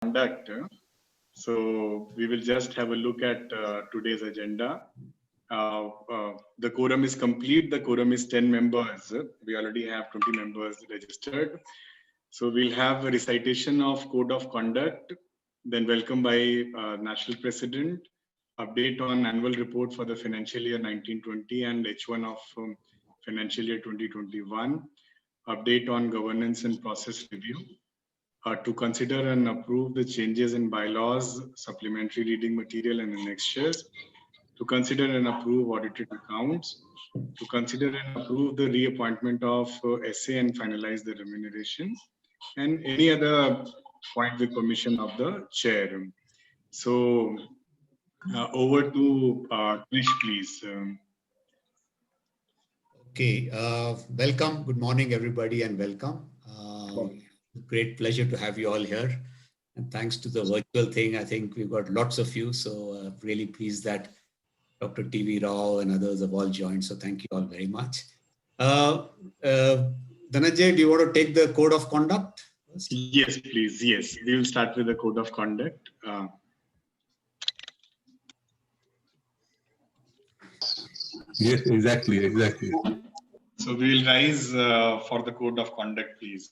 conduct. So we will just have a look at today's agenda. The quorum is complete. The quorum is 10 members. We already have 20 members registered. So we'll have a recitation of Code of Conduct, then welcome by National President, update on annual report for the financial year 1920 and H1 of financial year 2021, update on governance and process review, to consider and approve the changes in bylaws, supplementary reading material and annexures, to consider and approve audited accounts, to consider and approve the reappointment of SA and finalize the remuneration, and any other point with permission of the chair. So over to Krish, please. Okay, welcome. Good morning, everybody, and welcome. Great pleasure to have you all here. And thanks to the virtual thing, I think we've got lots of you. So really pleased that Dr. TV Rao and others have all joined. So thank you all very much. Dhananjay, do you want to take the Code of Conduct first? Yes, please. Yes, we will start with the Code of Conduct. Yes, exactly. So we will rise for the Code of Conduct, please.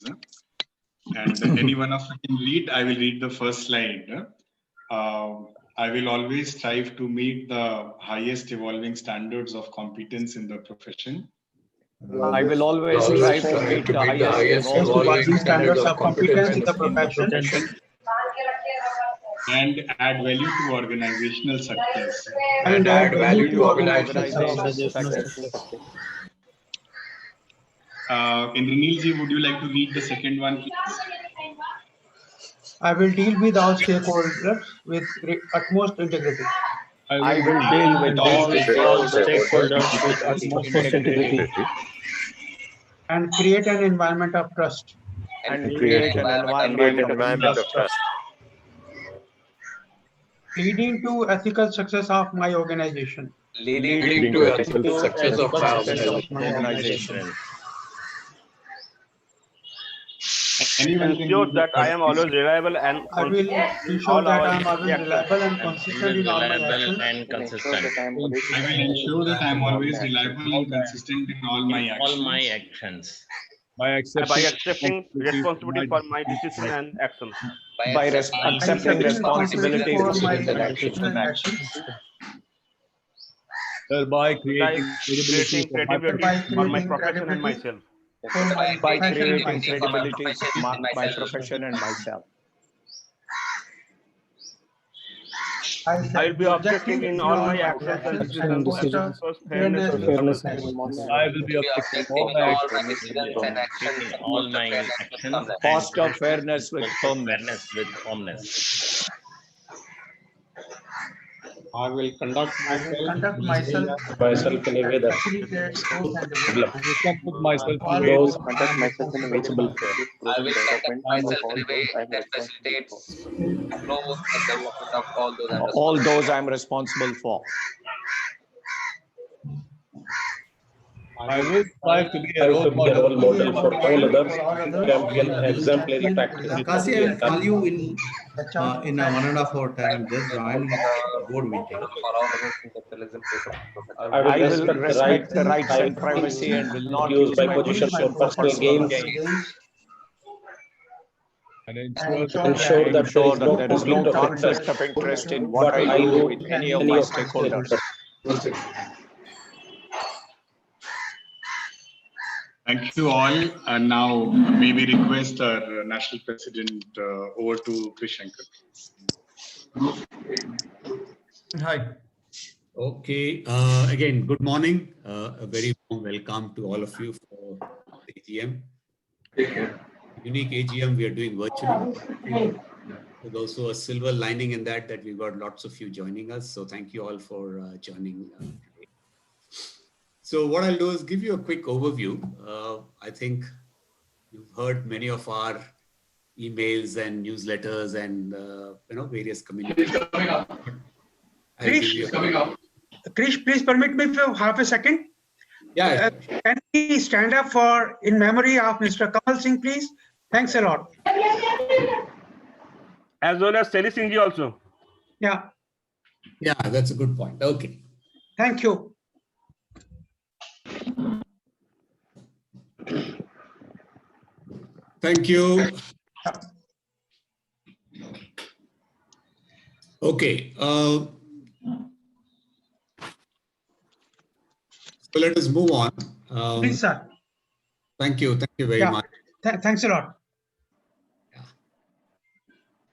And any one of you can read. I will read the first slide. I will always strive to meet the highest evolving standards of competence in the profession. I will always strive to meet the highest evolving standards of competence in the profession. And add value to organizational success. Indranilji, would you like to read the second one, please? I will deal with all stakeholders with utmost integrity. I will deal with all stakeholders with utmost integrity. And create an environment of trust. Leading to ethical success of my organization. Ensure that I am always reliable and I will ensure that I am always reliable and consistent in all my actions. I will ensure that I am always reliable and consistent in all my actions. by accepting responsibility for my decision and actions. By accepting responsibility for my decision and actions. Thereby creating credibility for my profession and myself. By creating credibility for my profession and myself. I will be objective in all my actions and decisions. I will be objective in all my actions. Foster fairness with firmness. I will conduct myself in a way that put myself I will conduct myself in a reachable way. I will conduct myself in a way that facilitates growth and development of all those I'm responsible for. I will strive to be a role model for all others, champion exemplary practice. Kasi, I will call you in 1.5 hour time. Just join board meeting. I will respect the rights and privacy and will not use my position for personal gains. And ensure that there is no conflict of interest in what I do with any of my stakeholders. Thank you all. And now may we request our National President over to Krish Shankar. Hi. Okay. Again, good morning. A very warm welcome to all of you for the AGM. Unique AGM we are doing virtually. There's also a silver lining in that we've got lots of you joining us. So thank you all for joining today. So what I'll do is give you a quick overview. I think you've heard many of our emails and newsletters and various communications. Krish, please permit me for half a second. Yeah. Can we stand up in memory of Mr. Kamal Singh, please? Thanks a lot. as well as Sally Singh ji also. Yeah, Yeah, that's a good point. Okay. thank you. Thank you. Okay. So let us move on. Please, sir. Thank you. Thank you very Yeah. much. Thanks a lot.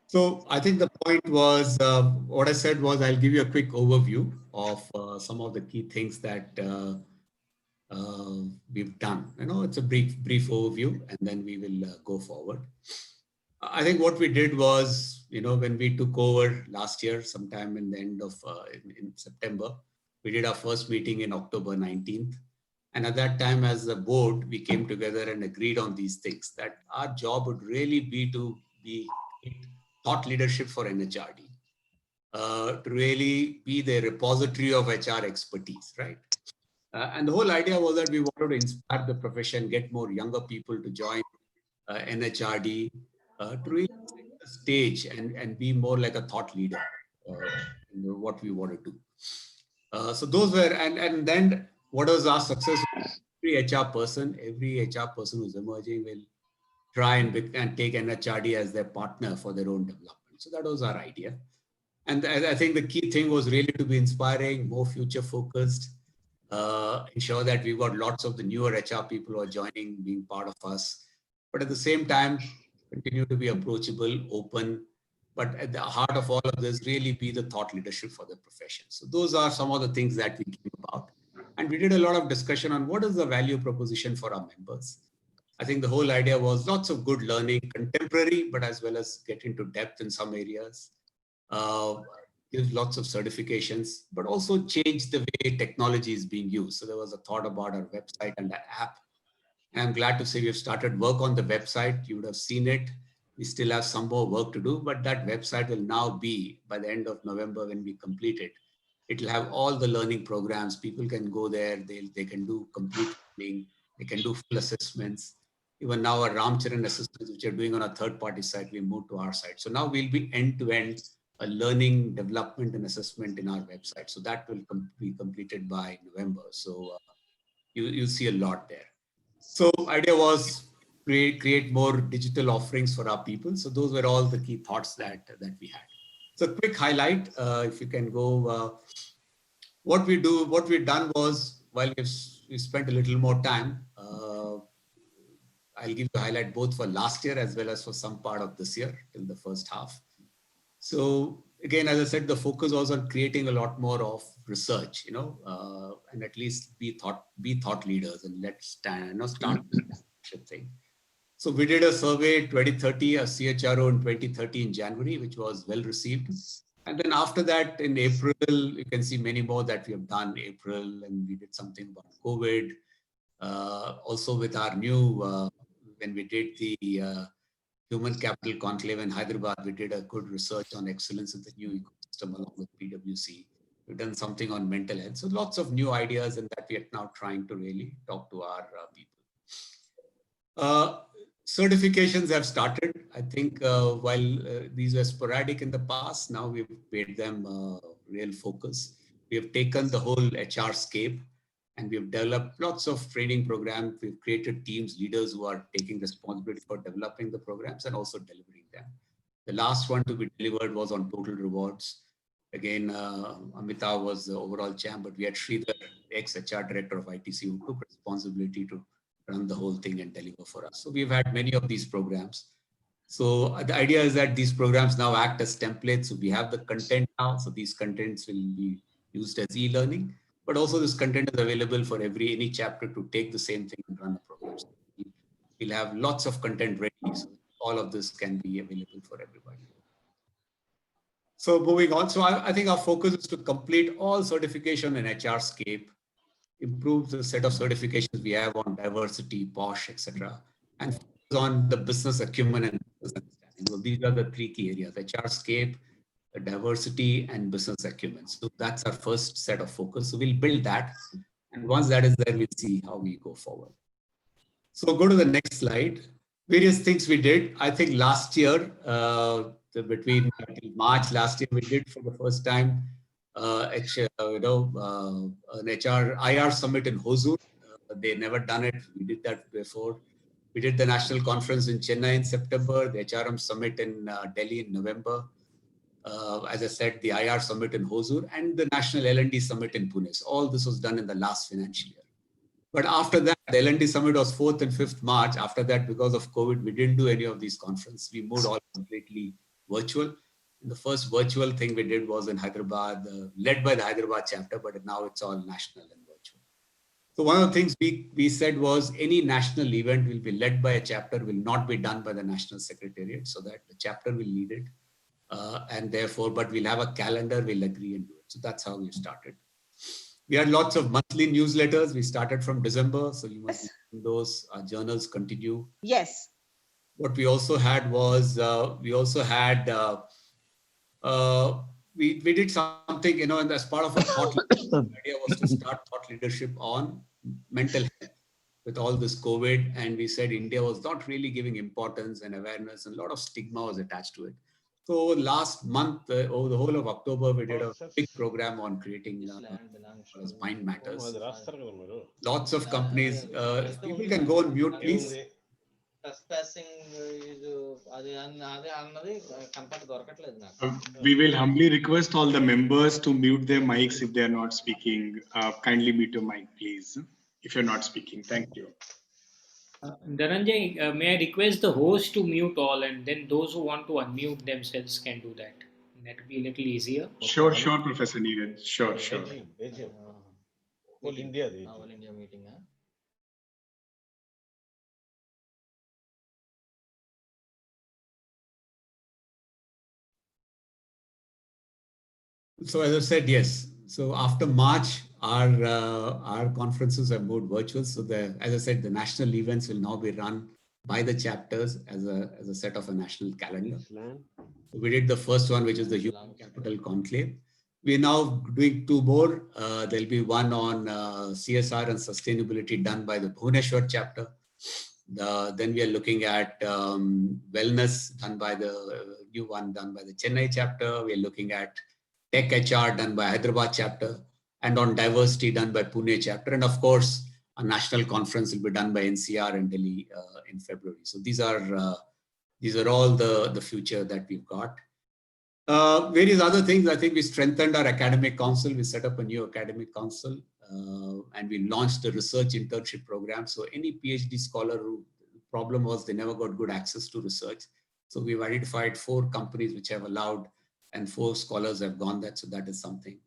So I think the point was, what I said was, I'll give you a quick overview of some of the key things that we've done. It's a brief overview, and then we will go forward. I think what we did was, when we took over last year, sometime in the end of in September, we did our first meeting in October 19th. And at that time, as a board, we came together and agreed on these things, that our job would really be to be thought leadership for NHRD, to really be the repository of HR expertise, right? And the whole idea was that we wanted to inspire the profession, get more younger people to join NHRD, to really set the stage and be more like a thought leader, what we want to do. So those were, and then what was our success? Every HR person who's emerging will try and take NHRD as their partner for their own development. So that was our idea. And I think the key thing was really to be inspiring, more future focused, ensure that we've got lots of the newer HR people who are joining, being part of us. But at the same time, continue to be approachable, open, but at the heart of all of this, really be the thought leadership for the profession. So those are some of the things that we came about. And we did a lot of discussion on what is the value proposition for our members. I think the whole idea was lots of good learning, contemporary, but as well as get into depth in some areas, give lots of certifications, but also change the way technology is being used. So there was a thought about our website and the app. And I'm glad to say we've started work on the website. You would have seen it. We still have some more work to do, but that website will now be, by the end of November when we complete it, it'll have all the learning programs. People can go there. They can do complete learning. They can do full assessments. Even now our Ramcharan assessments, which are doing on a third-party site, we moved to our site. So now we'll be end-to-end a learning, development, and assessment in our website. So that will be completed by November. So you'll see a lot there. So idea was create more digital offerings for our people. So those were all the key thoughts that we had. So quick highlight, if you can go, what we've done was, while we spent a little more time, I'll give you a highlight both for last year as well as for some part of this year till the first half. So again, as I said, the focus was on creating a lot more of research, and at least be thought leaders, and let's start the thing. So we did a survey 2030, a CHRO in 2030 in January, which was well received. And then after that, in April, you can see many more that we have done April, and we did something about COVID. Also with our new, when we did the Human Capital Conclave in Hyderabad, we did a good research on excellence in the new ecosystem along with PwC. We've done something on mental health. So lots of new ideas, and that we are now trying to really talk to our people. Certifications have started. I think while these were sporadic in the past, now we've made them real focus. We have taken the whole HR scape and we've developed lots of training programs. We've created teams, leaders who are taking responsibility for developing the programs and also delivering them. The last one to be delivered was on total rewards. Again, Amitabh was the overall champ, but we had Sridhar, ex-HR director of ITC, who took responsibility to run the whole thing and deliver for us. So we've had many of these programs. So the idea is that these programs now act as templates. So we have the content now. So these contents will be used as e-learning, but also this content is available for any chapter to take the same thing and run a program. So we'll have lots of content ready. So all of this can be available for everybody. So moving on. So I think our focus is to complete all certification in HRscape, improve the set of certifications we have on diversity, POSH, etc., and focus on the business acumen and business understanding. So these are the three key areas: HRscape, diversity, and business acumen. So that's our first set of focus. So we'll build that, and once that is there, we'll see how we go forward. So go to the next slide. Various things we did. I think last year between March last year, we did for the first time an IR summit in Hosur. They never done it. We did that before. We did the national conference in Chennai in September, the HRM summit in Delhi in November. As I said, the IR summit in Hosur and the national L&D summit in Pune. So all this was done in the last financial year. But after that, the L&D summit was 4th and 5th March. After that, because of COVID, we didn't do any of these conferences. We moved all completely virtual. And the first virtual thing we did was in Hyderabad, led by the Hyderabad chapter, but now it's all national and virtual. So one of the things we said was any national event will be led by a chapter, will not be done by the national secretariat, so that the chapter will lead it. And therefore, but we'll have a calendar, we'll agree and do it. So that's how we started. We had lots of monthly newsletters. We started from December. So you must be those journals continue. Yes. What we also had was, we did something, and as part of a thought leadership, the idea was to start thought leadership on mental health with all this COVID. And we said India was not really giving importance and awareness, and a lot of stigma was attached to it. So last month, over the whole of October, we did a big program on creating mind matters. Lots of companies, if people can go on mute, please. We will humbly request all the members to mute their mics if they are not speaking. Kindly mute your mic, please, if you're not speaking. Thank you. Dhananjay, may I request the host to mute all, and then those who want to unmute themselves can do that. That would be a little easier. Sure, Professor Neeraj. Sure. All India meeting. So as I said, yes. So after March, our conferences have moved virtual. So as I said, the national events will now be run by the chapters as a set of a national calendar. So we did the first one, which is the Human Capital Conclave. We're now doing two more. There'll be one on CSR and sustainability done by the Bhubaneswar chapter. Then we are looking at wellness done by the new one done by the Chennai chapter. We are looking at Tech HR done by Hyderabad chapter, and on diversity done by Pune chapter. And of course, a national conference will be done by NCR and Delhi in February. So these are all the future that we've got. Various other things. I think we strengthened our academic council. We set up a new academic council, and we launched a research internship program. So any PhD scholar who the problem was they never got good access to research. So we've identified 4 companies which have allowed, and 4 scholars have gone that. So that is something.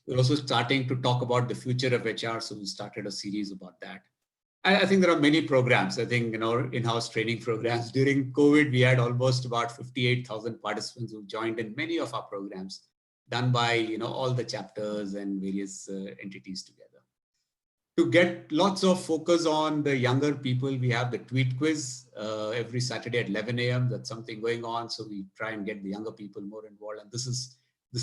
We're also starting to talk about the future of HR. So we started a series about that. I think there are many programs. I think, in-house training programs. During COVID, we had almost about 58,000 participants who joined in many of our programs done by, all the chapters and various entities together. To get lots of focus on the younger people, we have the tweet quiz every Saturday at 11 a.m. That's something going on. So we try and get the younger people more involved. And this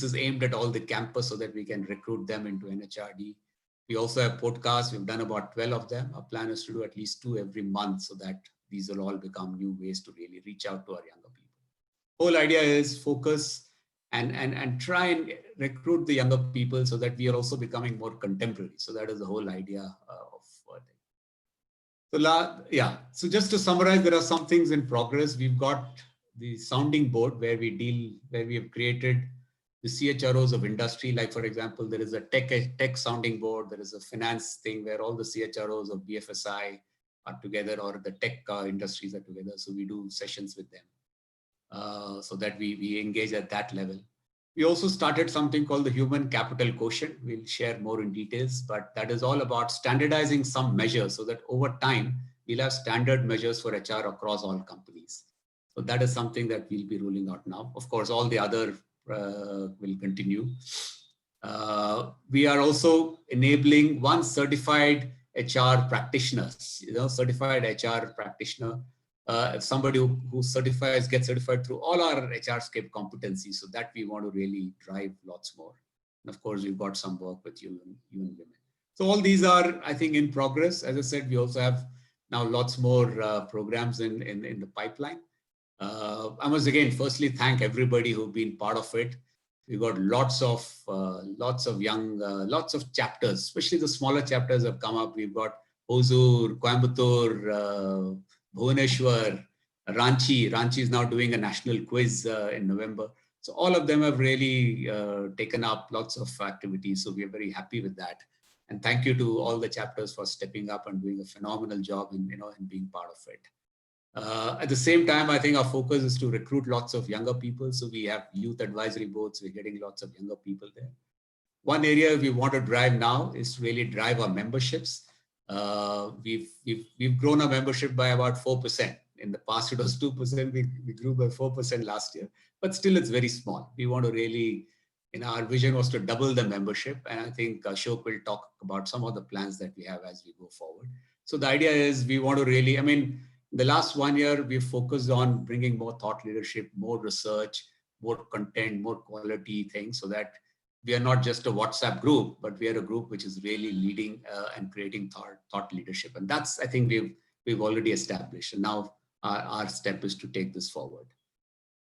is aimed at all the campus so that we can recruit them into NHRD. We also have podcasts. We've done about 12 of them. Our plan is to do at least 2 every month so that these will all become new ways to really reach out to our younger people. Whole idea is focus and try and recruit the younger people so that we are also becoming more contemporary. So that is the whole idea of it. So just to summarize, there are some things in progress. We've got the sounding board where we have created the CHROs of industry. Like for example, there is a tech sounding board. There is a finance thing where all the CHROs of BFSI are together, or the tech industries are together. So we do sessions with them. So that we engage at that level. We also started something called the Human Capital Quotient. We'll share more in details, but that is all about standardizing some measures so that over time, we'll have standard measures for HR across all companies. So that is something that we'll be rolling out now. Of course, all the other will continue. We are also enabling one certified HR practitioner, certified HR practitioner. Somebody who gets certified through all our HRscape competencies, so that we want to really drive lots more. And of course, we've got some work with you and women. So all these are, I think, in progress. As I said, we also have now lots more programs in the pipeline. I must again firstly thank everybody who've been part of it. We've got lots of young, lots of chapters, especially the smaller chapters have come up. We've got Hosur, Coimbatore, Bhubaneswar, Ranchi. Ranchi is now doing a national quiz in November. So all of them have really taken up lots of activities. So we are very happy with that. And thank you to all the chapters for stepping up and doing a phenomenal job in being part of it. At the same time, I think our focus is to recruit lots of younger people. So we have youth advisory boards. We're getting lots of younger people there. One area we want to drive now is to really drive our memberships. We've grown our membership by about 4%. In the past, it was 2%. We grew by 4% last year, but still it's very small. We want to really, our vision was to double the membership. And I think Ashok will talk about some of the plans that we have as we go forward. So the idea is we want to really, the last 1 year, we've focused on bringing more thought leadership, more research, more content, more quality things, so that we are not just a WhatsApp group, but we are a group which is really leading and creating thought leadership. And that's, I think we've already established. And now our step is to take this forward.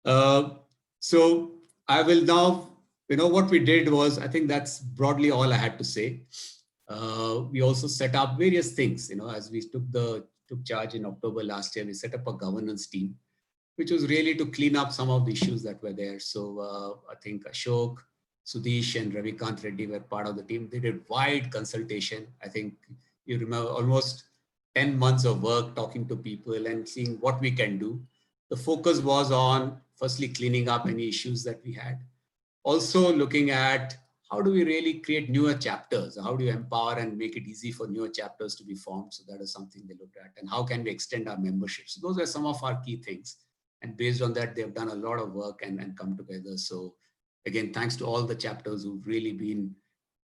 So I will now, what we did was, I think that's broadly all I had to say. We also set up various things, as we took charge in October last year. We set up a governance team, which was really to clean up some of the issues that were there. So I think Ashok, Sudesh and Ravikant Reddy were part of the team. They did wide consultation. I think you remember almost 10 months of work talking to people and seeing what we can do. The focus was on firstly cleaning up any issues that we had. Also looking at how do we really create newer chapters? How do you empower and make it easy for newer chapters to be formed? So that is something they looked at. And how can we extend our membership? So those are some of our key things. And based on that, they've done a lot of work and come together. So again, thanks to all the chapters who've really been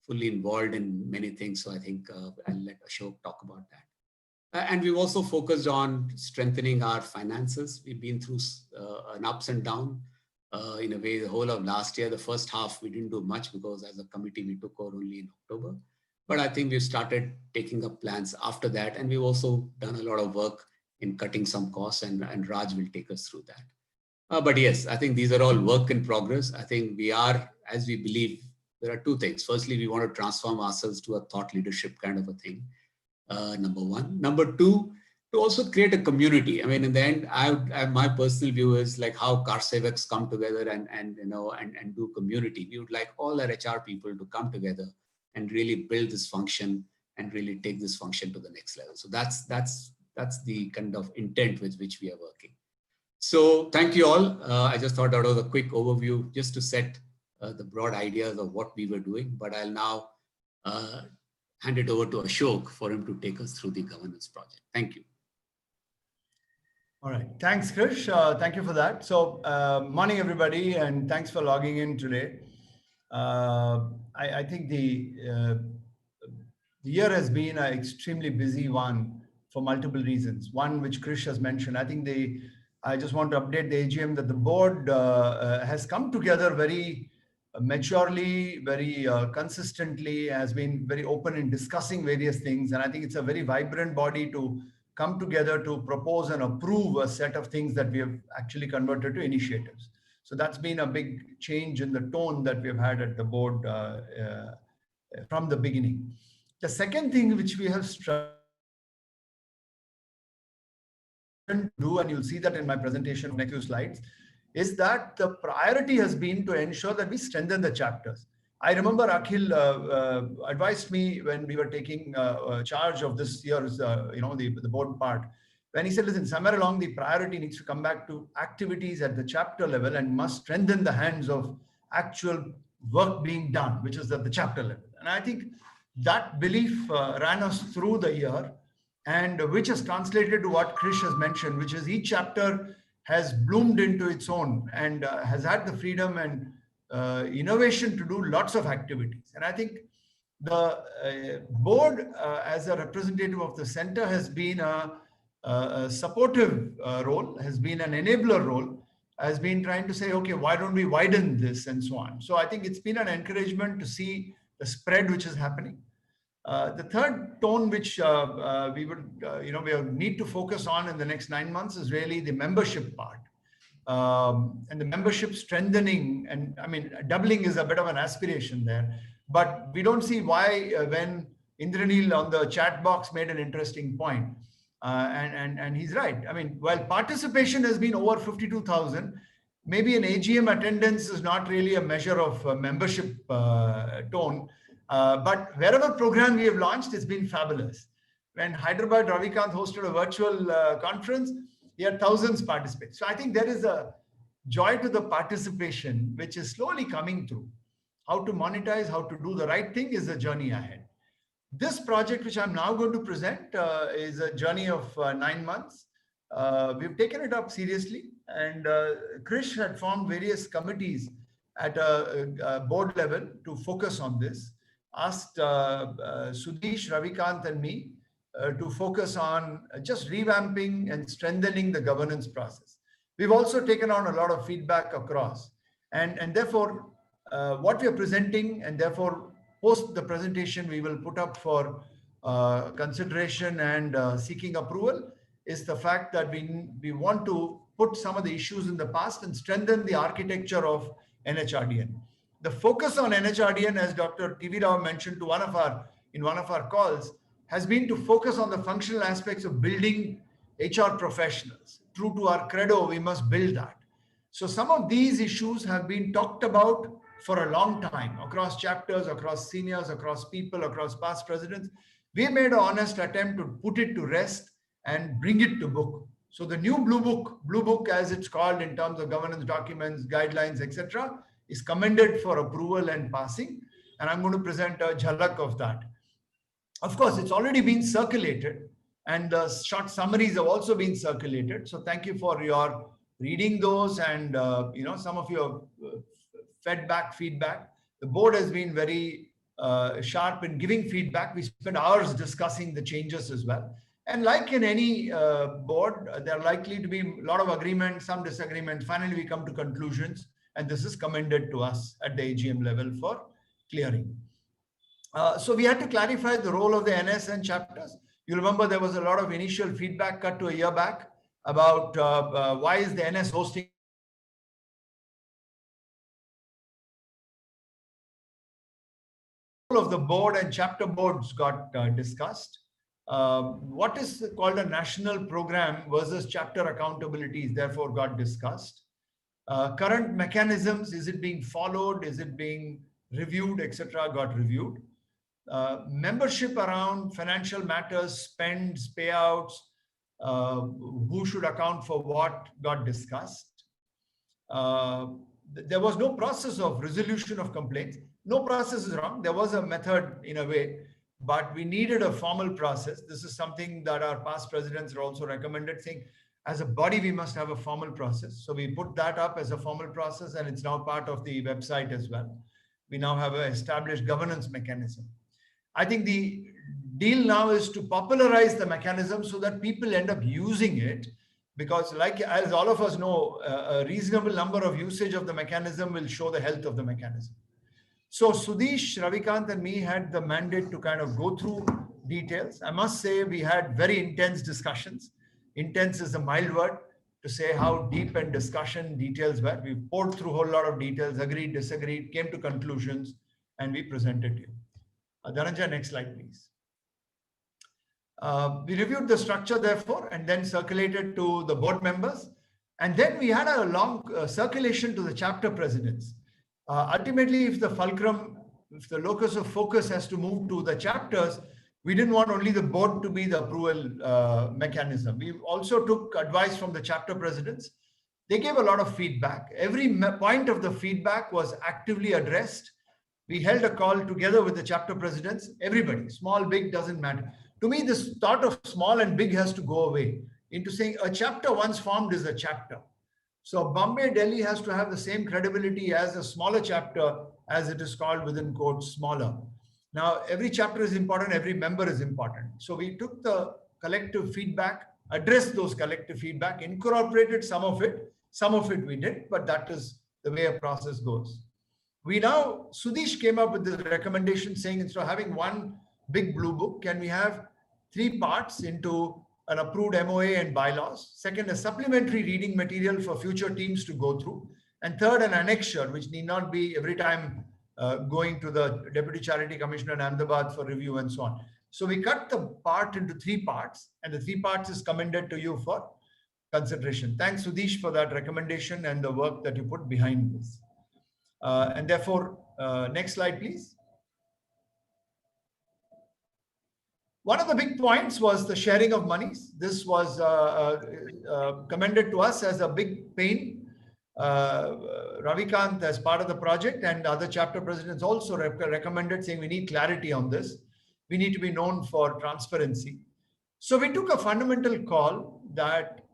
fully involved in many things. So I think I'll let Ashok talk about that. And we've also focused on strengthening our finances. We've been through an ups and down. In a way, the whole of last year, the first half, we didn't do much because as a committee, we took over only in October. But I think we've started taking up plans after that. And we've also done a lot of work in cutting some costs, and Raj will take us through that. But yes, I think these are all work in progress. I think we are, as we believe, there are two things. Firstly, we want to transform ourselves to a thought leadership kind of a thing, number one. Number two, to also create a community. In the end, my personal view is like how car sevaks come together and do community. We would like all our HR people to come together and really build this function and really take this function to the next level. So that's the kind of intent with which we are working. So thank you all. I just thought that was a quick overview just to set the broad ideas of what we were doing. But I'll now hand it over to Ashok for him to take us through the governance project. Thank you. All right. Thanks, Krish. Thank you for that. So morning, everybody, and thanks for logging in today. I think the year has been an extremely busy one for multiple reasons. One, which Krish has mentioned, I just want to update the AGM that the board has come together very maturely, very consistently, has been very open in discussing various things. And I think it's a very vibrant body to come together to propose and approve a set of things that we have actually converted to initiatives. So that's been a big change in the tone that we've had at the board from the beginning. The second thing which we have do, and you'll see that in my presentation next few slides, is that the priority has been to ensure that we strengthen the chapters. I remember Akhil advised me when we were taking charge of this year's, the board part, when he said, listen, somewhere along the priority needs to come back to activities at the chapter level and must strengthen the hands of actual work being done, which is at the chapter level. And I think that belief ran us through the year, and which has translated to what Krish has mentioned, which is each chapter has bloomed into its own and has had the freedom and innovation to do lots of activities. And I think the board as a representative of the center has been a supportive role, has been an enabler role, has been trying to say, okay, why don't we widen this and so on. So I think it's been an encouragement to see the spread which is happening. The third tone which we would, we need to focus on in the next 9 months is really the membership part. and the membership strengthening, and I mean, doubling is a bit of an aspiration there, but we don't see why when Indranil on the chat box made an interesting point, and he's right. I mean, while participation has been over 52,000, maybe an AGM attendance is not really a measure of membership tone, but wherever program we have launched, it's been fabulous. When Hyderabad, Ravikant hosted a virtual conference, he had thousands participate. So I think there is a joy to the participation, which is slowly coming through. How to monetize, how to do the right thing is a journey ahead. This project, which I'm now going to present, is a journey of 9 months. We've taken it up seriously, and Krish had formed various committees at a board level to focus on this. Asked Sudesh, Ravikant and me to focus on just revamping and strengthening the governance process. We've also taken on a lot of feedback across, and therefore what we are presenting, and therefore post the presentation we will put up for consideration and seeking approval, is the fact that we want to put some of the issues in the past and strengthen the architecture of NHRDN. The focus on NHRDN, as Dr. TV Rao mentioned in one of our calls, has been to focus on the functional aspects of building HR professionals. True to our credo, we must build that. So some of these issues have been talked about for a long time, across chapters, across seniors, across people, across past presidents. We made an honest attempt to put it to rest and bring it to book. So the new blue book as it's called in terms of governance documents, guidelines, etc., is commended for approval and passing. And I'm going to present a jhalak of that. Of course, it's already been circulated, and the short summaries have also been circulated. So thank you for your reading those, and some of your feedback. The board has been very sharp in giving feedback. We spent hours discussing the changes as well. And like in any board, there are likely to be a lot of agreement, some disagreement. Finally, we come to conclusions, and this is commended to us at the AGM level for clearing. So we had to clarify the role of the NS and chapters. You remember there was a lot of initial feedback cut to a year back about why is the NS hosting of the board and chapter boards got discussed. What is called a national program versus chapter accountabilities therefore got discussed. Current mechanisms, is it being followed, is it being reviewed, etc., got reviewed. Membership around financial matters, spends, payouts, who should account for what got discussed. There was no process of resolution of complaints. No process is wrong. There was a method in a way, but we needed a formal process. This is something that our past presidents are also recommended, saying as a body, we must have a formal process. So we put that up as a formal process, and it's now part of the website as well. We now have an established governance mechanism. I think the deal now is to popularize the mechanism so that people end up using it, because like as all of us know, a reasonable number of usage of the mechanism will show the health of the mechanism. So Sudesh, Ravikant and me had the mandate to kind of go through details. I must say we had very intense discussions. Intense is a mild word to say how deep and discussion details were. We poured through a whole lot of details, agreed, disagreed, came to conclusions, and we presented to you. Dhananjay, next slide, please. We reviewed the structure, therefore, and then circulated to the board members. And then we had a long circulation to the chapter presidents. Ultimately, if the fulcrum, if the locus of focus has to move to the chapters, we didn't want only the board to be the approval mechanism. We also took advice from the chapter presidents. They gave a lot of feedback. Every point of the feedback was actively addressed. We held a call together with the chapter presidents, everybody, small, big, doesn't matter. To me, this thought of small and big has to go away into saying a chapter once formed is a chapter. So Bombay, Delhi has to have the same credibility as a smaller chapter, as it is called within quotes, smaller. Now, every chapter is important, every member is important. So we took the collective feedback, addressed those collective feedback, incorporated some of it we did, but that is the way a process goes. We now, Sudesh came up with this recommendation saying instead of having one big blue book, can we have 3 parts into an approved MOA and bylaws. Second, a supplementary reading material for future teams to go through. And third, an annexure, which need not be every time going to the Deputy Charity Commissioner in Ahmedabad for review and so on. So we cut the part into 3 parts, and the 3 parts is commended to you for consideration. Thanks, Sudesh, for that recommendation and the work that you put behind this. And therefore, next slide, please. One of the big points was the sharing of monies. This was commended to us as a big pain. Ravikant, as part of the project, and other chapter presidents also recommended, saying we need clarity on this. We need to be known for transparency. So we took a fundamental call that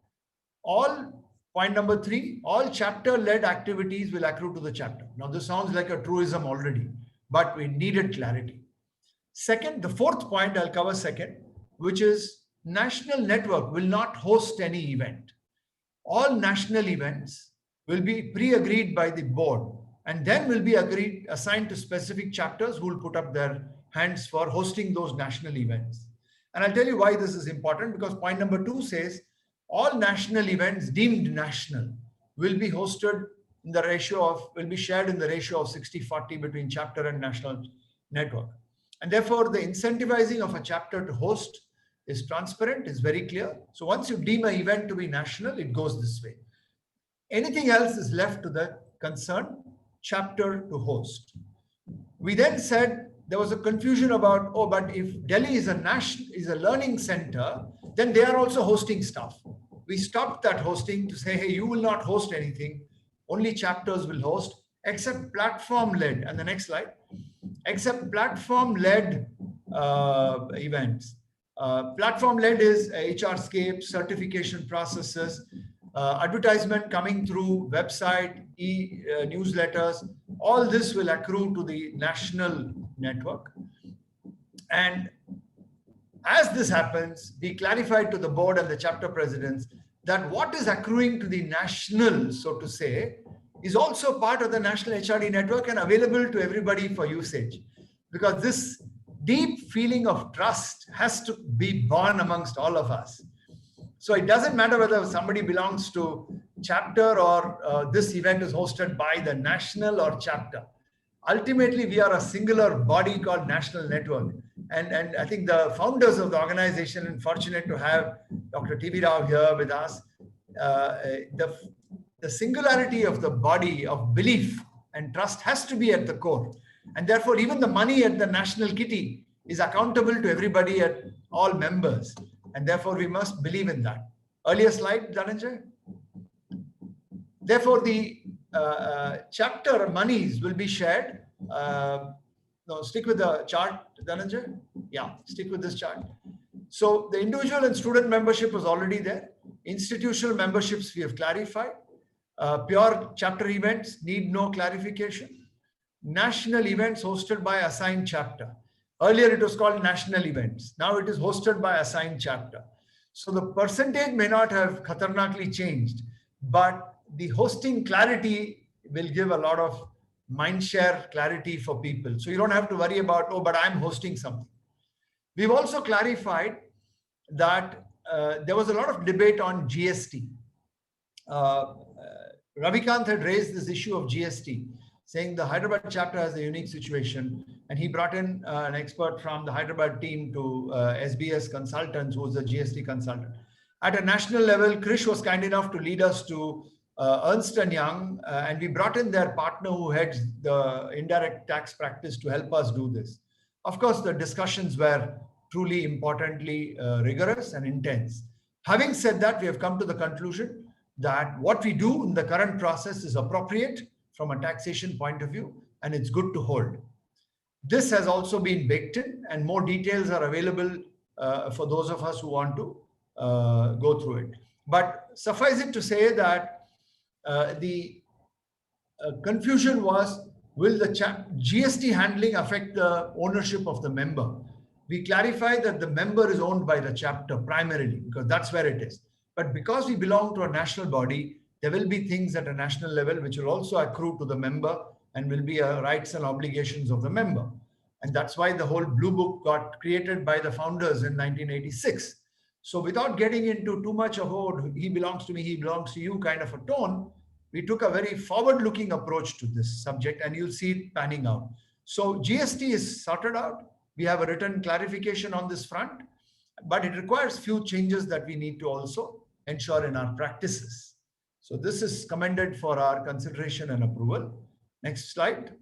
point number 3, all chapter-led activities will accrue to the chapter. Now, this sounds like a truism already, but we needed clarity. Second, the 4th point I'll cover second, which is national network will not host any event. All national events will be pre-agreed by the board and then will be assigned to specific chapters who will put up their hands for hosting those national events. And I'll tell you why this is important, because point number 2 says all national events deemed national will be hosted in the ratio of, will be shared in the ratio of 60-40 between chapter and national network. And therefore, the incentivizing of a chapter to host is transparent, is very clear. So once you deem an event to be national, it goes this way. Anything else is left to the concerned chapter to host. We then said there was a confusion about, oh, but if Delhi is a learning center, then they are also hosting stuff. We stopped that hosting to say, hey, you will not host anything. Only chapters will host, except platform-led. And the next slide. Except platform-led events. Platform-led is HRscape, certification processes, advertisement coming through website, newsletters. All this will accrue to the national network. And as this happens, we clarified to the board and the chapter presidents that what is accruing to the national, so to say, is also part of the national HRD network and available to everybody for usage. Because this deep feeling of trust has to be born amongst all of us. So it doesn't matter whether somebody belongs to chapter or this event is hosted by the national or chapter. Ultimately, we are a singular body called National Network. And I think the founders of the organization, and fortunate to have Dr. T.V. Rao here with us, the singularity of the body of belief and trust has to be at the core. And therefore, even the money at the national kitty is accountable to everybody, at all members. And therefore, we must believe in that. Earlier slide, Dhananjay. Therefore, the chapter monies will be shared. No, stick with the chart, Dhananjay. Yeah, stick with this chart. So the individual and student membership was already there. Institutional memberships we have clarified. Pure chapter events need no clarification. National events hosted by assigned chapter. Earlier it was called national events. Now it is hosted by assigned chapter. So the percentage may not have khatarnakly changed, but the hosting clarity will give a lot of mindshare clarity for people. So you don't have to worry about, oh, but I'm hosting something. We've also clarified that there was a lot of debate on GST. Ravikant had raised this issue of GST, saying the Hyderabad chapter has a unique situation, and he brought in an expert from the Hyderabad team to SBS Consultants, who was a GST consultant. At a national level, Krish was kind enough to lead us to Ernst & Young, and we brought in their partner who heads the indirect tax practice to help us do this. Of course, the discussions were truly importantly rigorous and intense. Having said that, we have come to the conclusion that what we do in the current process is appropriate from a taxation point of view, and it's good to hold. This has also been baked in, and more details are available for those of us who want to go through it. But suffice it to say that the confusion was, will the GST handling affect the ownership of the member? We clarify that the member is owned by the chapter primarily, because that's where it is. But because we belong to a national body, there will be things at a national level which will also accrue to the member and will be rights and obligations of the member. And that's why the whole Blue Book got created by the founders in 1986. So without getting into too much of, oh, he belongs to me, he belongs to you kind of a tone, we took a very forward-looking approach to this subject, and you'll see it panning out. So GST is sorted out. We have a written clarification on this front, but it requires few changes that we need to also ensure in our practices. So this is commended for our consideration and approval. Next slide.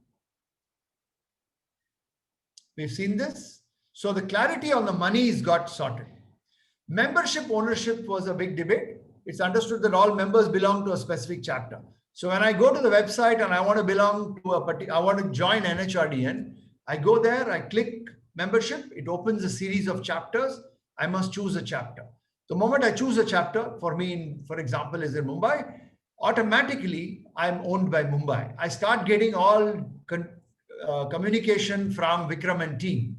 We've seen this. So the clarity on the monies got sorted. Membership ownership was a big debate. It's understood that all members belong to a specific chapter. So when I go to the website and I want to belong to I want to join NHRDN, I go there, I click membership, it opens a series of chapters. I must choose a chapter. The moment I choose a chapter, for me, for example, is in Mumbai, automatically I'm owned by Mumbai. I start getting all communication from Vikram and team.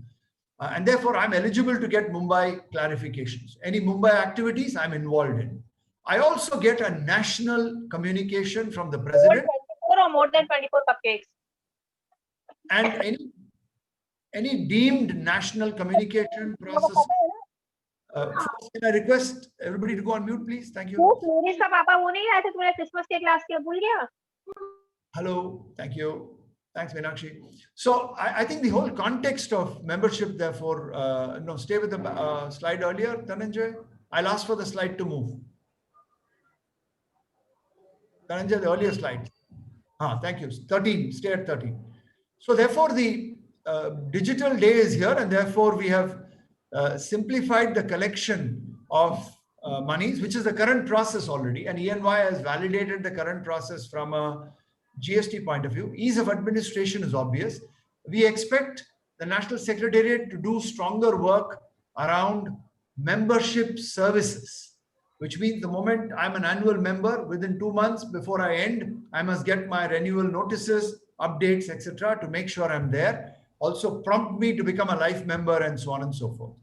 And therefore, I'm eligible to get Mumbai clarifications. Any Mumbai activities I'm involved in. I also get a national communication from the president. 24 or more than 24 cupcakes. And any deemed national communication process. First, can I request everybody to go on mute, please? Thank you. Hello, thank you. Thanks, Meenakshi. So I think the whole context of membership, therefore, no, stay with the slide earlier, Dhananjay. I'll ask for the slide to move. Dhananjay, the earlier slide. Thank you. 13, stay at 13. So therefore, the digital day is here, and therefore we have simplified the collection of monies, which is the current process already, and ENY has validated the current process from a GST point of view. Ease of administration is obvious. We expect the National Secretariat to do stronger work around membership services, which means the moment I'm an annual member, within 2 months before I end, I must get my renewal notices, updates, etc., to make sure I'm there. Also prompt me to become a life member and so on and so forth.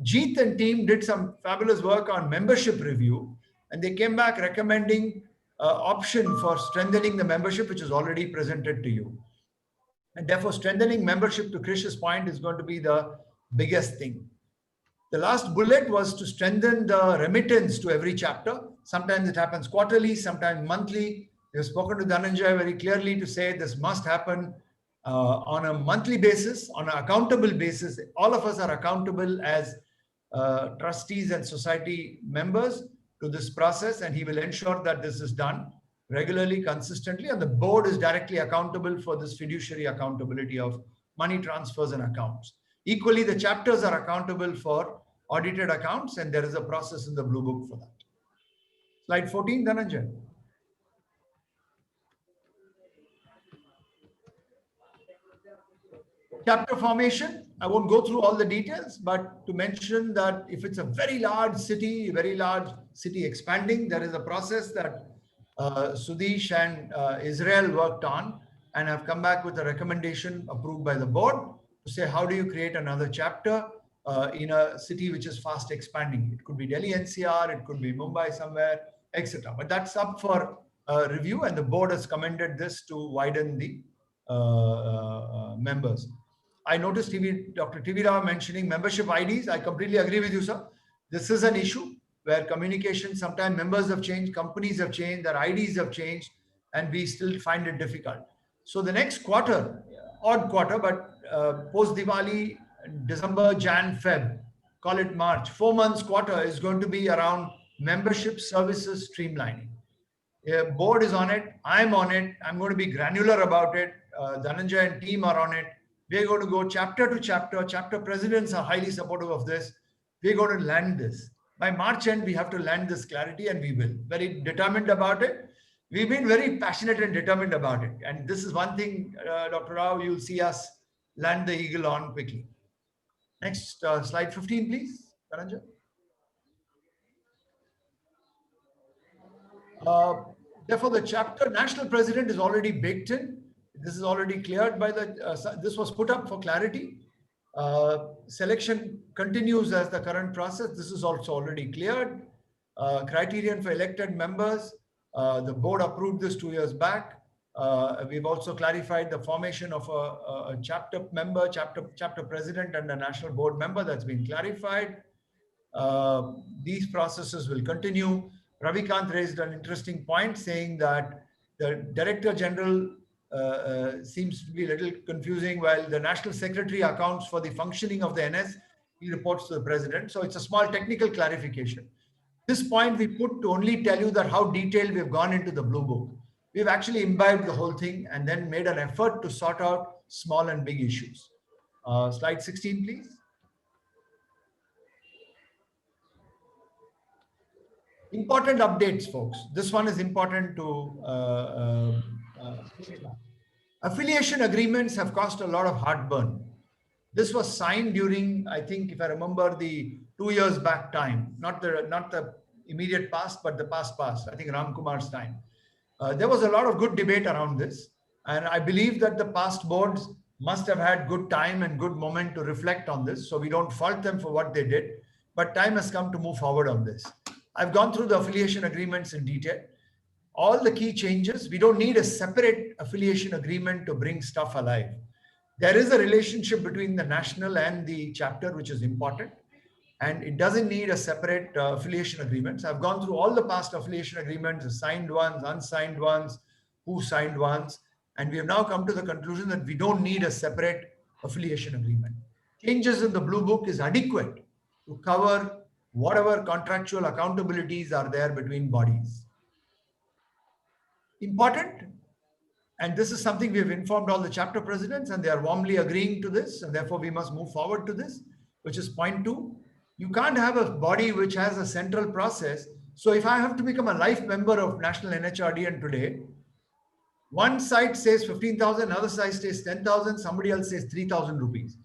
Jeet and team did some fabulous work on membership review, and they came back recommending option for strengthening the membership, which is already presented to you. And therefore, strengthening membership, to Krish's point, is going to be the biggest thing. The last bullet was to strengthen the remittance to every chapter. Sometimes it happens quarterly, sometimes monthly. We've spoken to Dhananjay very clearly to say this must happen on a monthly basis, on an accountable basis. All of us are accountable as trustees and society members to this process, and he will ensure that this is done regularly, consistently, and the board is directly accountable for this fiduciary accountability of money transfers and accounts. Equally, the chapters are accountable for audited accounts, and there is a process in the Blue Book for that. Slide 14, Dhananjay. Chapter formation, I won't go through all the details, but to mention that if it's a very large city expanding, there is a process that Sudesh and Israel worked on and have come back with a recommendation approved by the board to say, how do you create another chapter in a city which is fast expanding? It could be Delhi NCR, it could be Mumbai somewhere, etc. But that's up for review, and the board has commended this to widen the members. I noticed Dr. TV Rao mentioning membership IDs. I completely agree with you, sir. This is an issue where communication, sometimes members have changed, companies have changed, their IDs have changed, and we still find it difficult. So the next quarter, odd quarter, but post-Diwali, December, Jan, Feb, call it March, 4 months quarter is going to be around membership services streamlining. Board is on it. I'm on it. I'm going to be granular about it. Dhananjay and team are on it. We're going to go chapter to chapter. Chapter presidents are highly supportive of this. We're going to land this. By March end, we have to land this clarity, and we will. Very determined about it. We've been very passionate and determined about it. And this is one thing, Dr. Rao, you'll see us land the eagle on quickly. Next, slide 15, please, Dhananjay. Therefore, the chapter national president is already baked in. This is already cleared by the, this was put up for clarity. Selection continues as the current process. This is also already cleared. Criterion for elected members. The board approved this 2 years back. We've also clarified the formation of a chapter member, chapter president, and a national board member. That's been clarified. These processes will continue. Ravikant raised an interesting point saying that the Director General seems to be a little confusing, while the National Secretary accounts for the functioning of the NS. He reports to the President. So it's a small technical clarification. This point we put to only tell you that how detailed we've gone into the Blue Book. We've actually imbibed the whole thing and then made an effort to sort out small and big issues. Slide 16, please. Important updates, folks. This one is important to affiliation agreements have caused a lot of heartburn. This was signed during, I think, if I remember, the 2 years back time, not the immediate past, but the past. I think Ram Kumar's time. There was a lot of good debate around this, and I believe that the past boards must have had good time and good moment to reflect on this. So we don't fault them for what they did, but time has come to move forward on this. I've gone through the affiliation agreements in detail. All the key changes, we don't need a separate affiliation agreement to bring stuff alive. There is a relationship between the national and the chapter, which is important, and it doesn't need a separate affiliation agreements. I've gone through all the past affiliation agreements, the signed ones, unsigned ones, who signed ones, and we have now come to the conclusion that we don't need a separate affiliation agreement. Changes in the Blue Book is adequate to cover whatever contractual accountabilities are there between bodies. Important, and this is something we have informed all the chapter presidents, and they are warmly agreeing to this, and therefore we must move forward to this, which is point 2. You can't have a body which has a central process. So if I have to become a life member of National NHRDN today, one side says 15,000, another side says 10,000, somebody else says 3,000 rupees.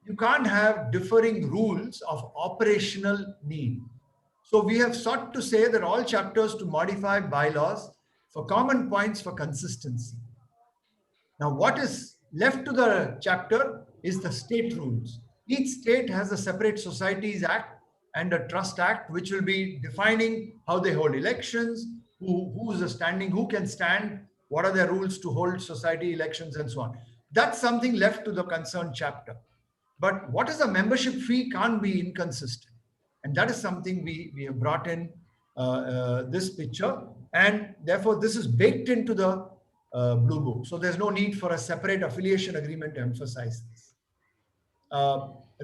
You can't have differing rules of operational need. So we have sought to say that all chapters to modify bylaws for common points for consistency. Now, what is left to the chapter is the state rules. Each state has a separate Societies Act and a Trust Act, which will be defining how they hold elections, who is standing, who can stand, what are their rules to hold society elections, and so on. That's something left to the concerned chapter. But what is a membership fee can't be inconsistent. And that is something we have brought in this picture. And therefore, this is baked into the Blue Book. So there's no need for a separate affiliation agreement to emphasize this.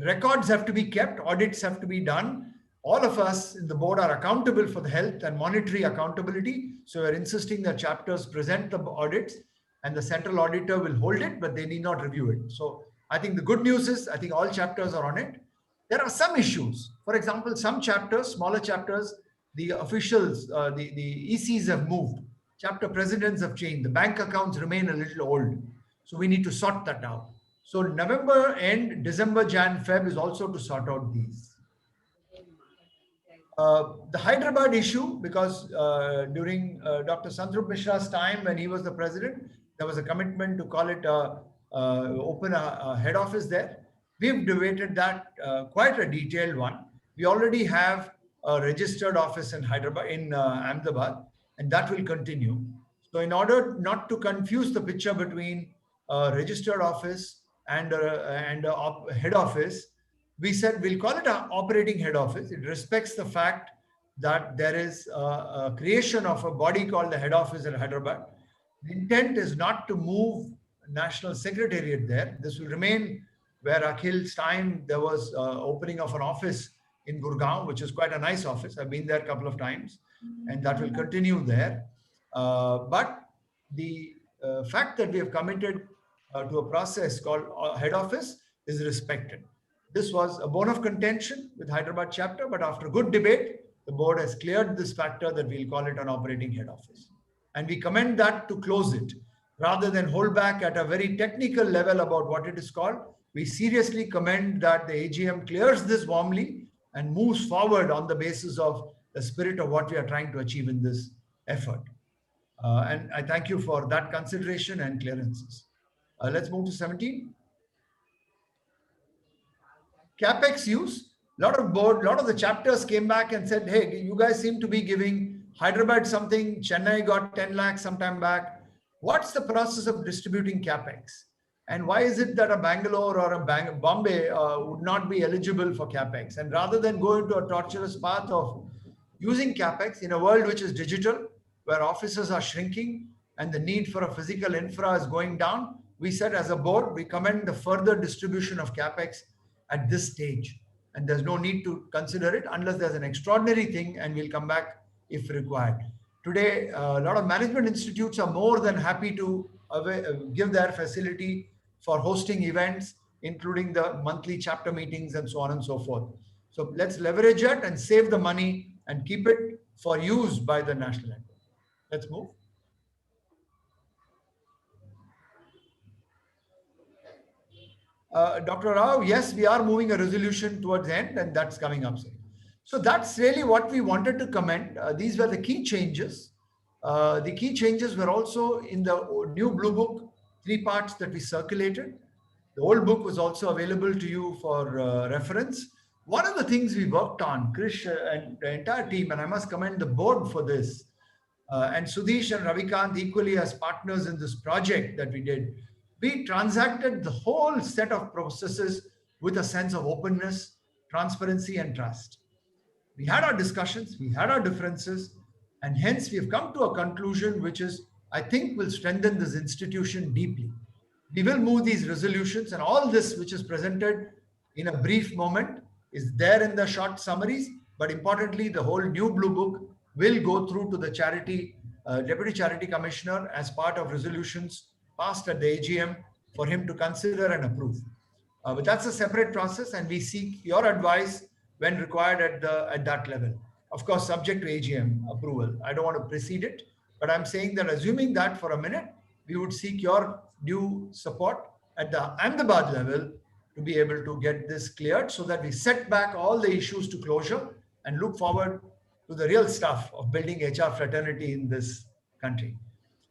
Records have to be kept, audits have to be done. All of us in the board are accountable for the health and monetary accountability. So we're insisting that chapters present the audits and the central auditor will hold it, but they need not review it. So I think the good news is I think all chapters are on it. There are some issues. For example, some chapters, smaller chapters, the officials, the ECs have moved. Chapter presidents have changed. The bank accounts remain a little old. So we need to sort that out. So November and December, Jan, Feb is also to sort out these. The Hyderabad issue, because during Dr. Sandrup Mishra's time when he was the president, there was a commitment to call it open a head office there. We've debated that quite a detailed one. We already have a registered office in Hyderabad, in Ahmedabad, and that will continue. So in order not to confuse the picture between a registered office and a head office, we said we'll call it an operating head office. It respects the fact that there is a creation of a body called the head office in Hyderabad. The intent is not to move National Secretariat there. This will remain where Akhil's time there was opening of an office in Gurgaon, which is quite a nice office. I've been there a couple of times, and that will continue there. But the fact that we have committed to a process called head office is respected. This was a bone of contention with Hyderabad chapter, but after good debate, the board has cleared this factor that we'll call it an operating head office. And we commend that to close it. Rather than hold back at a very technical level about what it is called, we seriously commend that the AGM clears this warmly and moves forward on the basis of the spirit of what we are trying to achieve in this effort. And I thank you for that consideration and clearances. Let's move to 17. CapEx use. A lot of the chapters came back and said, hey, you guys seem to be giving Hyderabad something, Chennai got 10 lakhs sometime back. What's the process of distributing CapEx? And why is it that a Bangalore or a Bombay would not be eligible for CapEx? And rather than go into a torturous path of using CapEx in a world which is digital, where offices are shrinking and the need for a physical infra is going down, we said as a board, we commend the further distribution of CapEx at this stage. And there's no need to consider it unless there's an extraordinary thing, and we'll come back if required. Today, a lot of management institutes are more than happy to give their facility for hosting events, including the monthly chapter meetings and so on and so forth. So let's leverage it and save the money and keep it for use by the national network. Let's move. Dr. Rao, yes, we are moving a resolution towards the end, and that's coming up soon. So that's really what we wanted to comment. These were the key changes. The key changes were also in the new Blue Book, 3 parts that we circulated. The old book was also available to you for reference. One of the things we worked on, Krish and the entire team, and I must commend the board for this, and Sudesh and Ravikant equally as partners in this project that we did, we transacted the whole set of processes with a sense of openness, transparency, and trust. We had our discussions, we had our differences, and hence we've come to a conclusion which is, I think, will strengthen this institution deeply. We will move these resolutions, and all this which is presented in a brief moment is there in the short summaries, but importantly, the whole new Blue Book will go through to the Deputy Charity Commissioner as part of resolutions passed at the AGM for him to consider and approve. But that's a separate process, and we seek your advice when required at that level. Of course, subject to AGM approval. I don't want to precede it, but I'm saying that assuming that for a minute, we would seek your due support at the Ahmedabad level to be able to get this cleared so that we set back all the issues to closure and look forward to the real stuff of building HR fraternity in this country.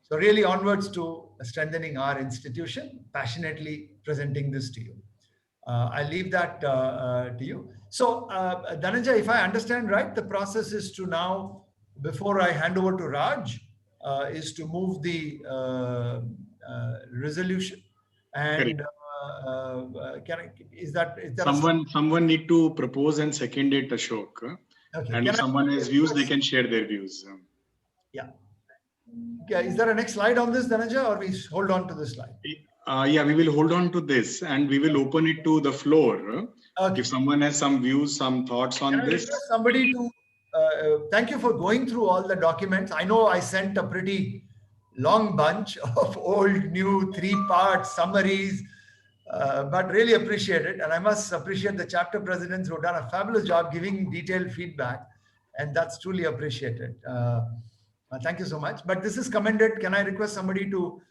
So really onwards to strengthening our institution, passionately presenting this to you. I leave that to you. So Dhananjay, if I understand right, the process is to now, before I hand over to Raj, is to move the resolution. And is that someone need to propose and second it, Ashok. Okay. And if someone has views, they can share their views. Yeah. Okay. Is there a next slide on this, Dhananjay, or we hold on to this slide? Yeah, we will hold on to this and we will open it to the floor. Okay. If someone has some views, some thoughts on this. Somebody to thank you for going through all the documents. I know I sent a pretty long bunch of old, new 3-part summaries, but really appreciate it. And I must appreciate the chapter presidents who have done a fabulous job giving detailed feedback. And that's truly appreciated. Thank you so much. But this is commended. Can I request somebody to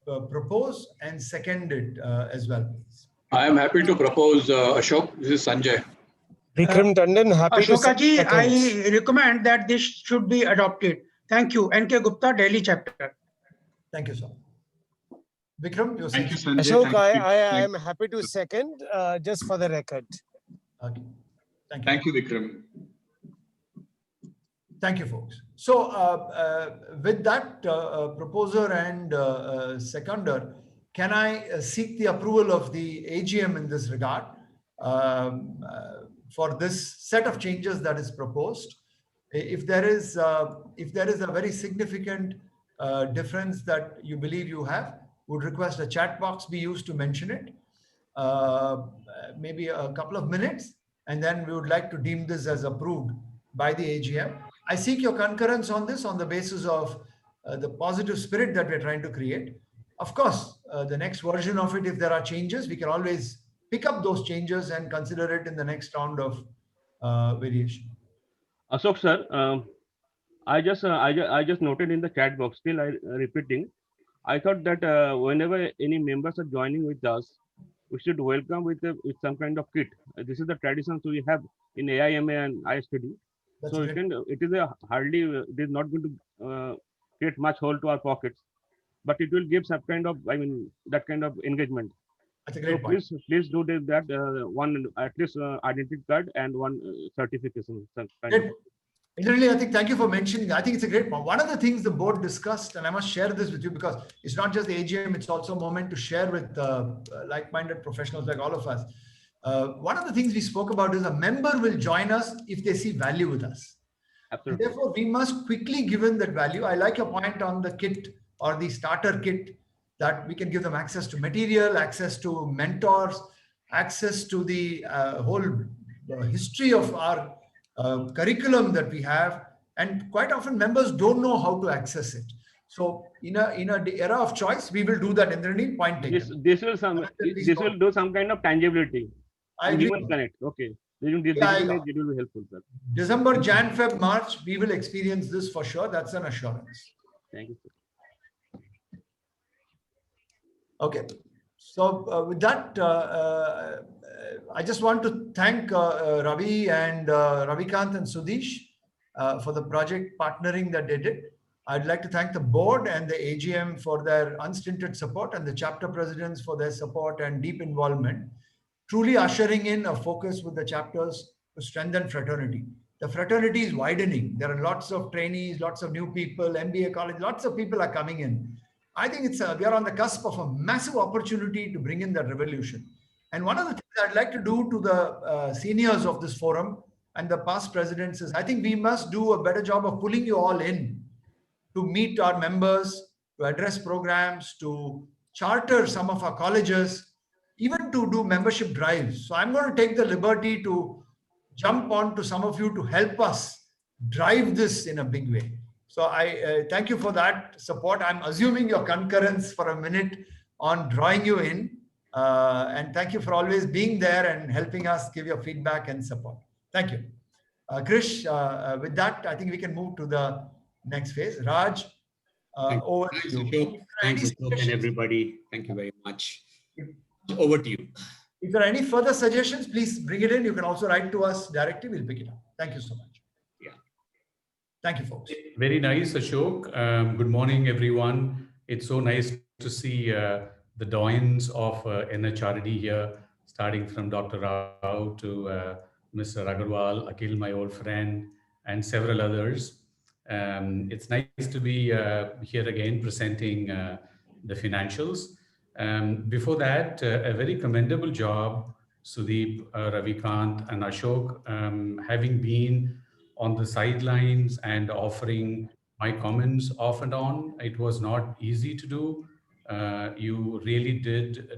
propose and second it as well, please? I am happy to propose, Ashok. This is Sanjay. Vikram Tandon, happy to Ashokaji, I recommend that this should be adopted. Thank you. NK Gupta, Delhi chapter. Thank you, sir. Vikram, you thank you, Sanjay. Ashok, I am happy to second, just for the record. Okay. Thank you. Thank you, Vikram. Thank you, folks. So with that proposer and seconder, can I seek the approval of the AGM in this regard for this set of changes that is proposed? If there is a very significant difference that you believe you have, would request a chat box be used to mention it. Maybe a couple of minutes, and then we would like to deem this as approved by the AGM. I seek your concurrence on this on the basis of the positive spirit that we're trying to create. Of course, the next version of it, if there are changes, we can always pick up those changes and consider it in the next round of variation. Ashok sir, I just noted in the chat box, still repeating, I thought that whenever any members are joining with us, we should welcome with some kind of kit. This is the traditions we have in AIMA and ISTD. That's so great. it is not going to create much hole to our pockets, but it will give some kind of, that kind of engagement. That's a great point. Please do that one at least identity card and one certification. Really, I think thank you for mentioning. I think it's a great point. One of the things the board discussed, and I must share this with you because it's not just the AGM, it's also a moment to share with like-minded professionals like all of us. One of the things we spoke about is a member will join us if they see value with us. Absolutely. And therefore, we must quickly give in that value. I like your point on the kit or the starter kit, that we can give them access to material, access to mentors, access to the whole history of our curriculum that we have. And quite often members don't know how to access it. So in a era of choice, we will do that. Indrani, point taken. This will do some kind of tangibility. I And agree. human connect. Okay. It will be helpful, sir. December, Jan, Feb, March, we will experience this for sure. That's an assurance. Thank you, sir. Okay. So with that, I just want to thank Ravi and Ravikant and Sudesh for the project partnering that they did. I'd like to thank the board and the AGM for their unstinted support and the chapter presidents for their support and deep involvement, truly ushering in a focus with the chapters to strengthen fraternity. The fraternity is widening. There are lots of trainees, lots of new people, MBA college, lots of people are coming in. I think we are on the cusp of a massive opportunity to bring in that revolution. And one of the things I'd like to do to the seniors of this forum and the past presidents is I think we must do a better job of pulling you all in to meet our members, to address programs, to charter some of our colleges, even to do membership drives. So I'm going to take the liberty to jump on to some of you to help us drive this in a big way. So I thank you for that support. I'm assuming your concurrence for a minute on drawing you in. And thank you for always being there and helping us give your feedback and support. Thank you. Krish, with that, I think we can move to the next phase. Raj, over to you. Thanks, Ashok, and everybody. Thank you very much. Over to you. If there are any further suggestions, please bring it in. You can also write to us directly. We'll pick it up. Thank you so much. Yeah. Thank you, folks. Very nice, Ashok. Good morning, everyone. It's so nice to see the doyens of NHRD here, starting from Dr. Rao to Mr. Agarwal, Akhil, my old friend, and several others. It's nice to be here again presenting the financials. Before that, a very commendable job, Sudeep, Ravikant, and Ashok, having been on the sidelines and offering my comments off and on. It was not easy to do. You really did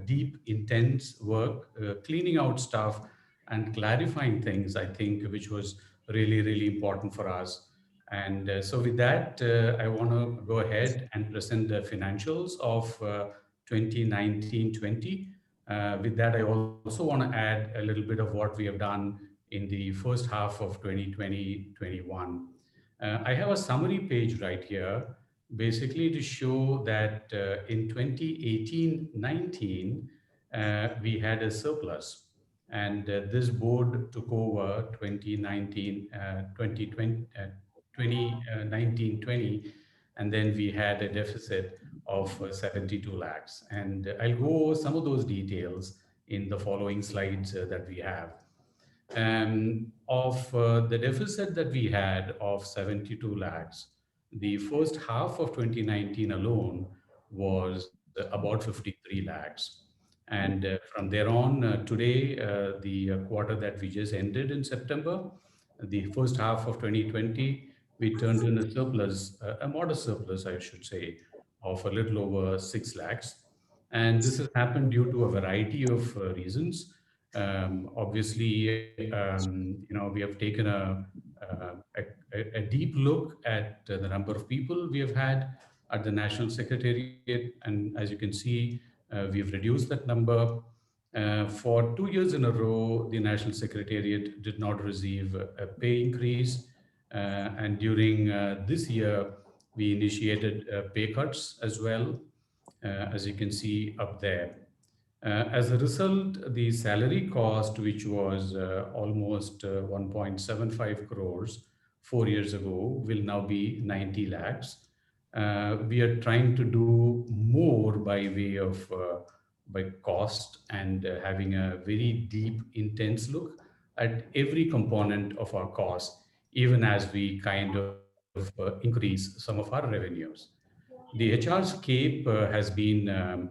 deep, intense work, cleaning out stuff and clarifying things, I think, which was really, really important for us. And so with that, I want to go ahead and present the financials of 2019-20. With that, I also want to add a little bit of what we have done in the first half of 2020-21. I have a summary page right here, basically to show that in 2018-19, we had a surplus. And this board took over 2019-20, and then we had a deficit of 72 lakhs. And I'll go over some of those details in the following slides that we have. Of the deficit that we had of 72 lakhs, the first half of 2019 alone was about 53 lakhs. And from there on, today, the quarter that we just ended in September, the first half of 2020, we turned in a surplus, a modest surplus, I should say, of a little over 6 lakhs. And this has happened due to a variety of reasons. Obviously, we have taken a deep look at the number of people we have had at the National Secretariat. And as you can see, we've reduced that number. For 2 years in a row, the National Secretariat did not receive a pay increase. And during this year, we initiated pay cuts as well, as you can see up there. As a result, the salary cost, which was almost 1.75 crores 4 years ago, will now be 90 lakhs. We are trying to do more by way of by cost and having a very deep, intense look at every component of our cost, even as we kind of increase some of our revenues. The HRscape has been a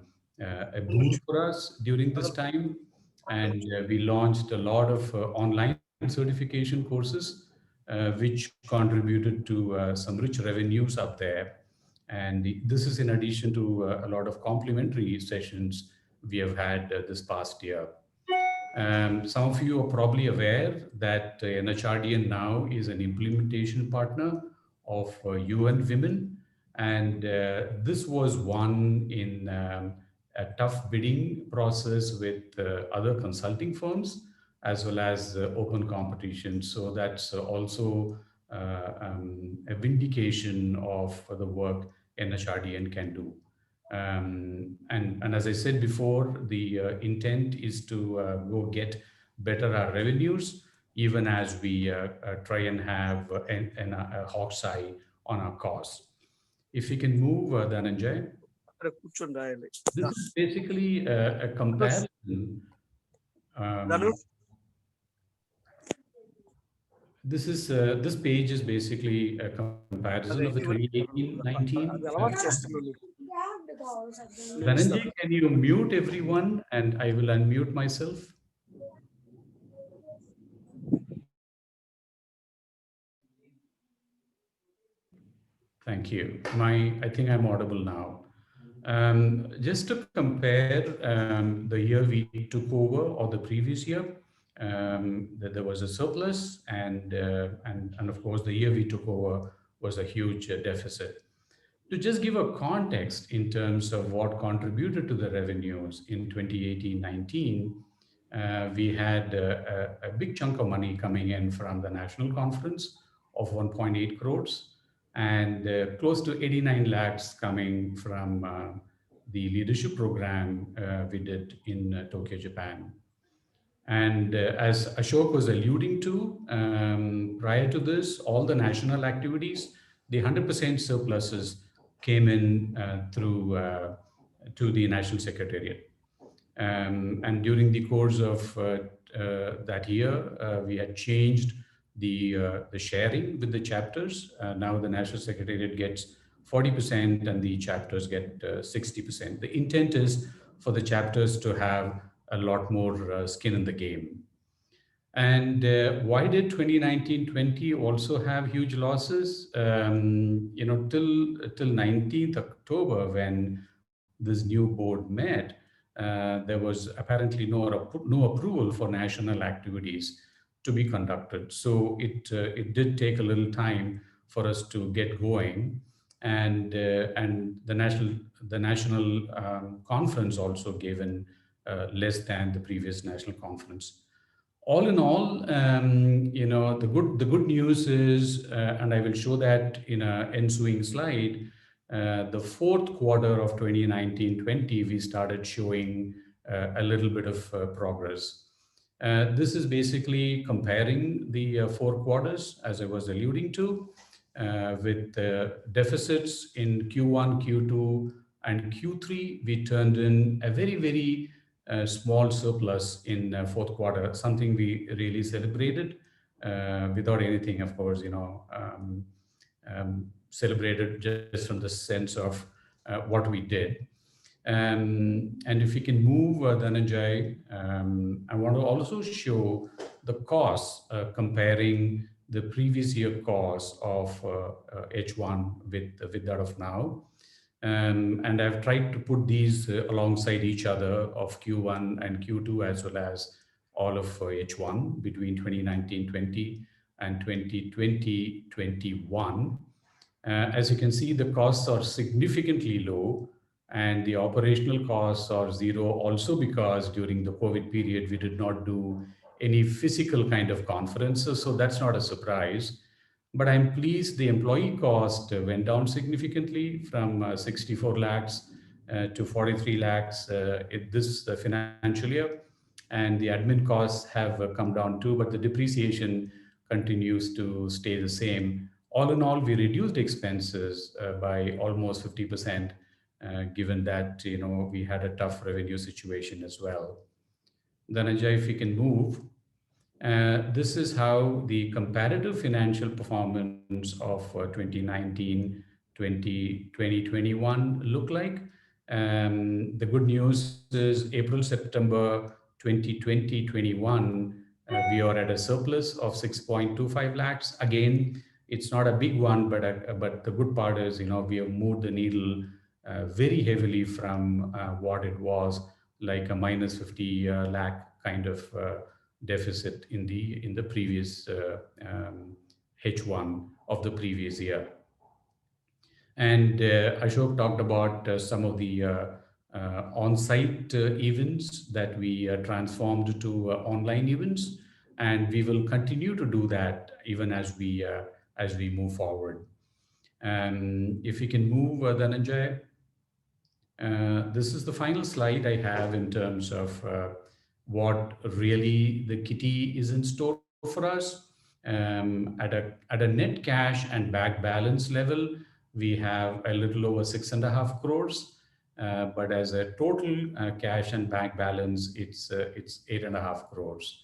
boon for us during this time, and we launched a lot of online certification courses, which contributed to some rich revenues up there. And this is in addition to a lot of complimentary sessions we have had this past year. Some of you are probably aware that NHRDN now is an implementation partner of UN Women, and this was won in a tough bidding process with other consulting firms as well as open competition. So that's also a vindication of the work NHRDN can do. And as I said before, the intent is to go get better our revenues, even as we try and have a hawk's eye on our costs. If we can move, Dhananjay. This is basically a comparison. This page is basically a comparison of the 2018-19. Dhananjay, can you mute everyone and I will unmute myself? Thank you. I think I'm audible now. Just to compare the year we took over or the previous year, that there was a surplus, and of course the year we took over was a huge deficit. To just give a context in terms of what contributed to the revenues in 2018-19, we had a big chunk of money coming in from the national conference of 1.8 crores and close to 89 lakhs coming from the leadership program we did in Tokyo, Japan. And as Ashok was alluding to, prior to this, all the national activities, the 100% surpluses came in through to the National Secretariat. And during the course of that year, we had changed the sharing with the chapters. Now the National Secretariat gets 40% and the chapters get 60%. The intent is for the chapters to have a lot more skin in the game. And why did 2019-20 also have huge losses? Till 19th October, when this new board met, there was apparently no approval for national activities to be conducted. So it did take a little time for us to get going, and the national conference also gave in less than the previous national conference. All in all, the good news is, and I will show that in an ensuing slide, the fourth quarter of 2019-20, we started showing a little bit of progress. This is basically comparing the 4 quarters, as I was alluding to, with deficits in Q1, Q2, and Q3. We turned in a very, very small surplus in fourth quarter, something we really celebrated without anything, of course, celebrated just from the sense of what we did. And if we can move, Dhananjay, I want to also show the costs, comparing the previous year costs of H1 with that of now. And I've tried to put these alongside each other of Q1 and Q2, as well as all of H1 between 2019-20 and 2020-21. As you can see, the costs are significantly low, and the operational costs are zero, also because during the COVID period, we did not do any physical kind of conferences, so that's not a surprise. But I'm pleased the employee cost went down significantly from 64 lakhs to 43 lakhs this financial year. And the admin costs have come down too, but the depreciation continues to stay the same. All in all, we reduced expenses by almost 50%, given that we had a tough revenue situation as well. Dhananjay, if we can move. This is how the comparative financial performance of 2019, 2021 look like. The good news is April, September 2020-21, we are at a surplus of 6.25 lakhs. Again, it's not a big one, but the good part is, we have moved the needle very heavily from what it was, like a minus 50 lakh kind of deficit in the previous H1 of the previous year. And Ashok talked about some of the on-site events that we transformed to online events, and we will continue to do that even as we move forward. If we can move, Dhananjay. This is the final slide I have in terms of what really the kitty is in store for us. At a net cash and bank balance level, we have a little over 6.5 crores. But as a total cash and bank balance, it's 8.5 crores.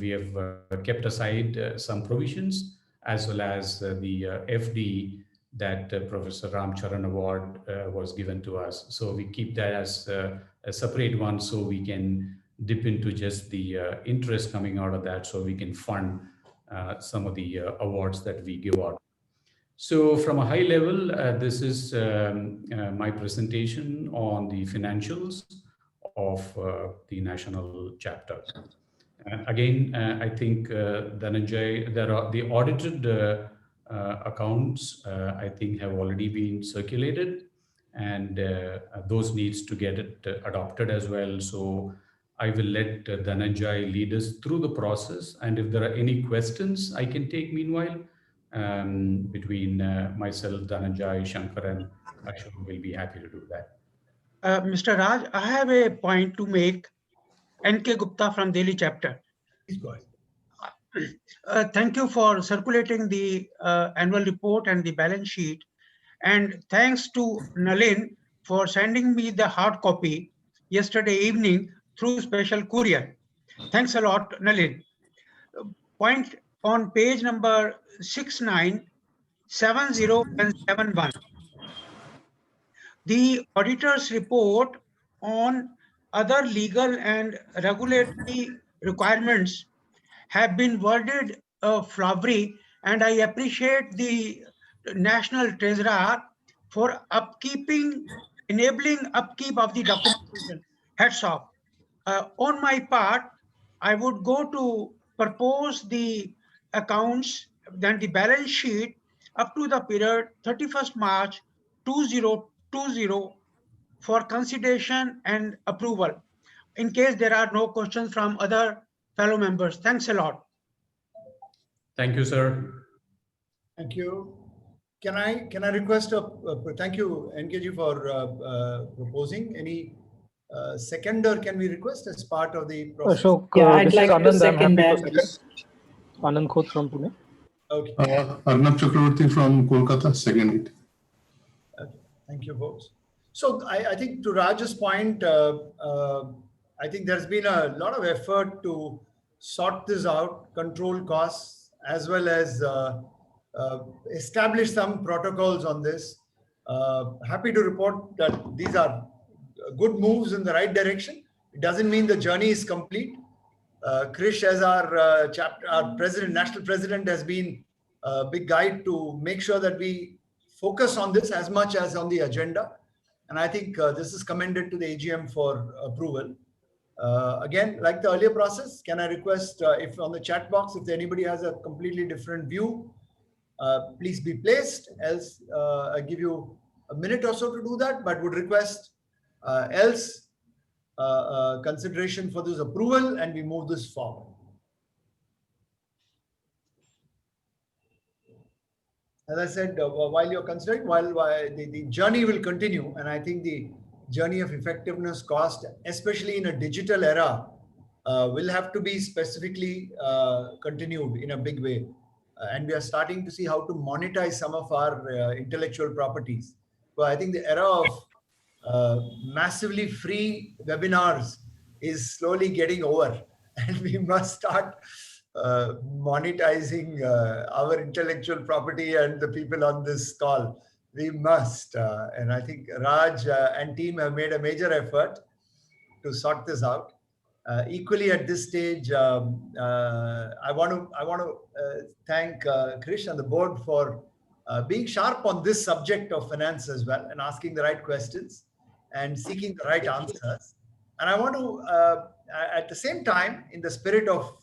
We have kept aside some provisions as well as the FD that Professor Ram Charan Award was given to us. So we keep that as a separate one so we can dip into just the interest coming out of that so we can fund some of the awards that we give out. So from a high level, this is my presentation on the financials of the national chapter. Again, I think Dhananjay, there are the audited accounts, I think have already been circulated, and those needs to get it adopted as well. So I will let Dhananjay lead us through the process. And if there are any questions I can take meanwhile, between myself, Dhananjay, Shankar, and Ashok will be happy to do that. Mr. Raj, I have a point to make. N.K. Gupta from Delhi chapter. Please go ahead. Thank you for circulating the annual report and the balance sheet. And thanks to Nalin for sending me the hard copy yesterday evening through special courier. Thanks a lot, Nalin. Point on page number 69, 70 and 71. The auditor's report on other legal and regulatory requirements have been worded flowery, and I appreciate the National Treasurer for enabling upkeep of the documentation. Hats off. On my part, I would go to propose the accounts, then the balance sheet up to the period 31st March 2020 for consideration and approval, in case there are no questions from other fellow members. Thanks a lot. Thank you, sir. Thank you. Can I request thank you, NKG, for proposing. Any seconder can we request as part of the process? Ashok, I'd like Anand, to second that. Anand Khot from Pune. Okay. Arnab Chakravarti from Kolkata, second it. Okay. Thank you, folks. So I think to Raj's point, I think there's been a lot of effort to sort this out, control costs, as well as establish some protocols on this. Happy to report that these are good moves in the right direction. It doesn't mean the journey is complete. Krish, as our president, national president, has been a big guide to make sure that we focus on this as much as on the agenda. And I think this is commended to the AGM for approval. Again, like the earlier process, can I request if on the chat box, if anybody has a completely different view, please be placed. Else, I give you a minute or so to do that, but would request else consideration for this approval, and we move this forward. As I said, while you're considering, while the journey will continue, and I think the journey of effectiveness cost, especially in a digital era, will have to be specifically continued in a big way. And we are starting to see how to monetize some of our intellectual properties. So I think the era of massively free webinars is slowly getting over. and we must start monetizing our intellectual property and the people on this call. We must, and I think Raj and team have made a major effort to sort this out. Equally, at this stage, I want to thank Krish and the board for being sharp on this subject of finance as well, and asking the right questions and seeking the right answers. And I want to, at the same time, in the spirit of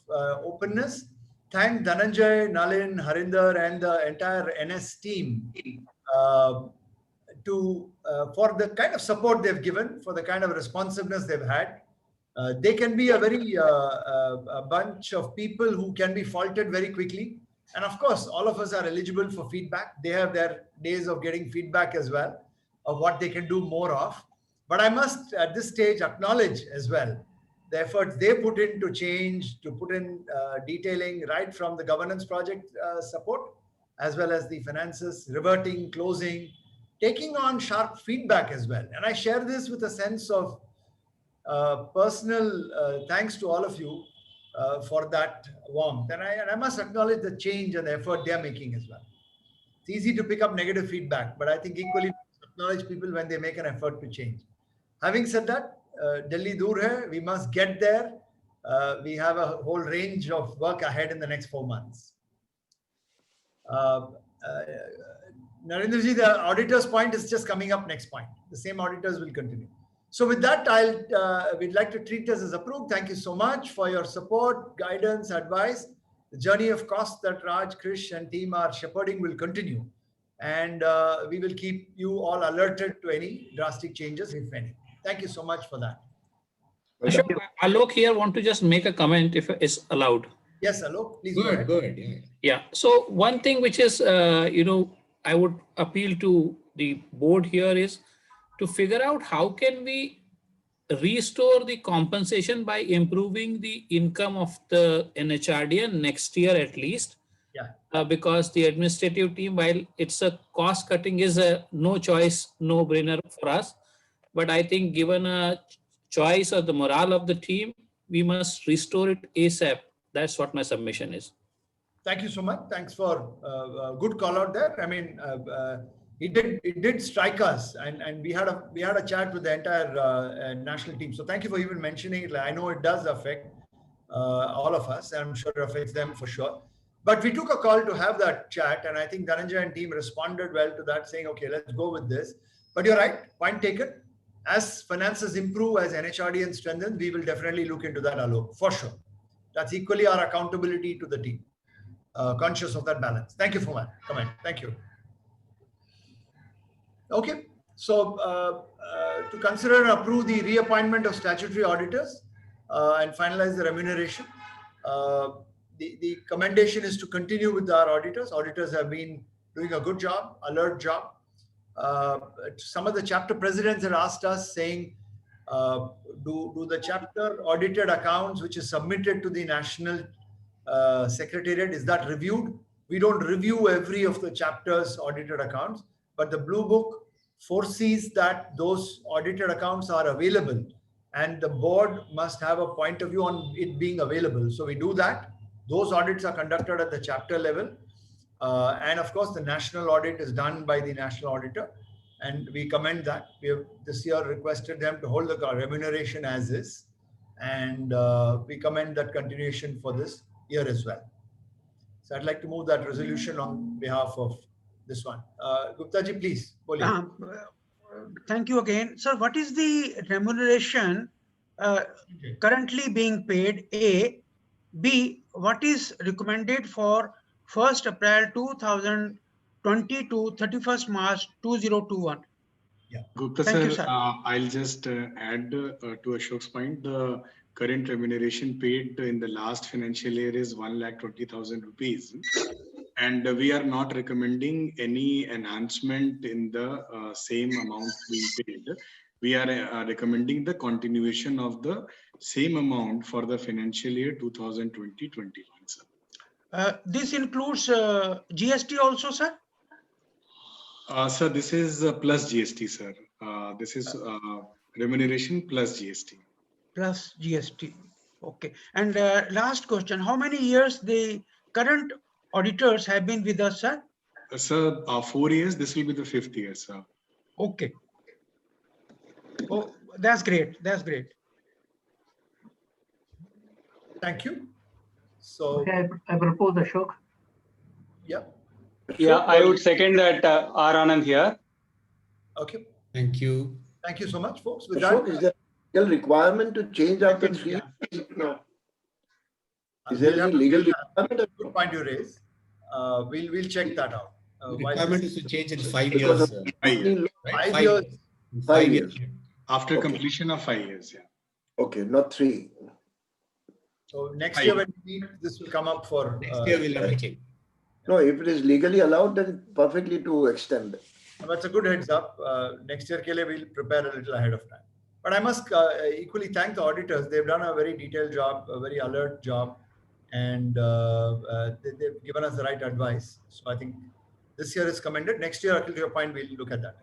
openness, thank Dhananjay, Nalin, Harinder, and the entire NS team for the kind of support they've given, for the kind of responsiveness they've had. They can be a bunch of people who can be faulted very quickly. And of course, all of us are eligible for feedback. They have their days of getting feedback as well, of what they can do more of. But I must, at this stage, acknowledge as well the efforts they put in to change, to put in detailing, right from the governance project support, as well as the finances, reverting, closing, taking on sharp feedback as well. And I share this with a sense of personal thanks to all of you for that warmth. And I must acknowledge the change and the effort they are making as well. It's easy to pick up negative feedback, but I think equally acknowledge people when they make an effort to change. Having said that, Delhi dur hai, we must get there. We have a whole range of work ahead in the next 4 months. Narendraji, the auditor's point is just coming up next point. The same auditors will continue. So with that, we'd like to treat this as approved. Thank you so much for your support, guidance, advice. The journey of cost that Raj, Krish, and team are shepherding will continue. And we will keep you all alerted to any drastic changes, if any. Thank you so much for that. Ashok, Alok here want to just make a comment if it's allowed. Yes, Alok, please go ahead. Go ahead. Yeah. So one thing which is, I would appeal to the board here is to figure out how can we restore the compensation by improving the income of the NHRDN next year at least. Yeah. Because the administrative team, while it's a cost cutting is a no choice, no brainer for us. But I think given a choice of the morale of the team, we must restore it ASAP. That's what my submission is. Thank you so much. Thanks for a good call out there. I mean, it did strike us, and we had a chat with the entire national team. So thank you for even mentioning it. I know it does affect all of us. I'm sure it affects them for sure. But we took a call to have that chat, and I think Dhananjay and team responded well to that, saying, okay, let's go with this. But you're right, point taken. As finances improve, as NHRDN strengthens, we will definitely look into that, Alok, for sure. That's equally our accountability to the team. Conscious of that balance. Thank you for that comment. Thank you. Okay, so to consider and approve the reappointment of statutory auditors and finalize the remuneration. The commendation is to continue with our auditors. Auditors have been doing a good job, alert job. Some of the chapter presidents had asked us saying, do the chapter audited accounts which is submitted to the National Secretariat, is that reviewed? We don't review every of the chapter's audited accounts, but the Blue Book foresees that those audited accounts are available and the board must have a point of view on it being available. So we do that. Those audits are conducted at the chapter level. And of course, the national audit is done by the national auditor. And we commend that. We have this year requested them to hold the remuneration as is. And we commend that continuation for this year as well. So I'd like to move that resolution on behalf of this one. Gupta ji, please. Thank you again. Sir, what is the remuneration currently being paid? A. B. What is recommended for 1st April 2020 to 31st March 2021? Yeah. Gupta Thank sir, you, I'll just add to Ashok's point. The current remuneration paid in the last financial year is 1,20,000 rupees. And we are not recommending any enhancement in the same amount being paid. We are recommending the continuation of the same amount for the financial year 2020-21, sir. This includes GST also, sir? Sir, this is plus GST, sir. This is remuneration plus GST. Plus GST. Okay. And last question, how many years the current auditors have been with us, sir? Sir, 4 years, this will be the 5th year, sir. Okay. Oh, that's great. That's great. Thank you. So, okay, I propose Ashok. Yeah. Yeah, I would second that. R. Anand here. Okay. Thank you. Thank you so much, folks. With Ashok, that, is there a legal requirement to change after 3 years? No. Is there any legal requirement? Good point you raise. We'll check that out. The requirement is to change in 5 Because years. of 5 years. Right? 5 years. In 5 years. After Okay. completion of 5 years, yeah. Okay, not 3. So next year when we meet, this will come up for. Next year we'll have a change. No, if it is legally allowed, then perfectly to extend. That's a good heads up. Next year, ke liye we'll prepare a little ahead of time. But I must equally thank the auditors. They've done a very detailed job, a very alert job, and they've given us the right advice. So I think this year is commended. Next year, to your point, we'll look at that.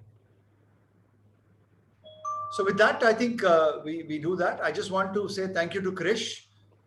So with that, I think we do that. I just want to say thank you to Krish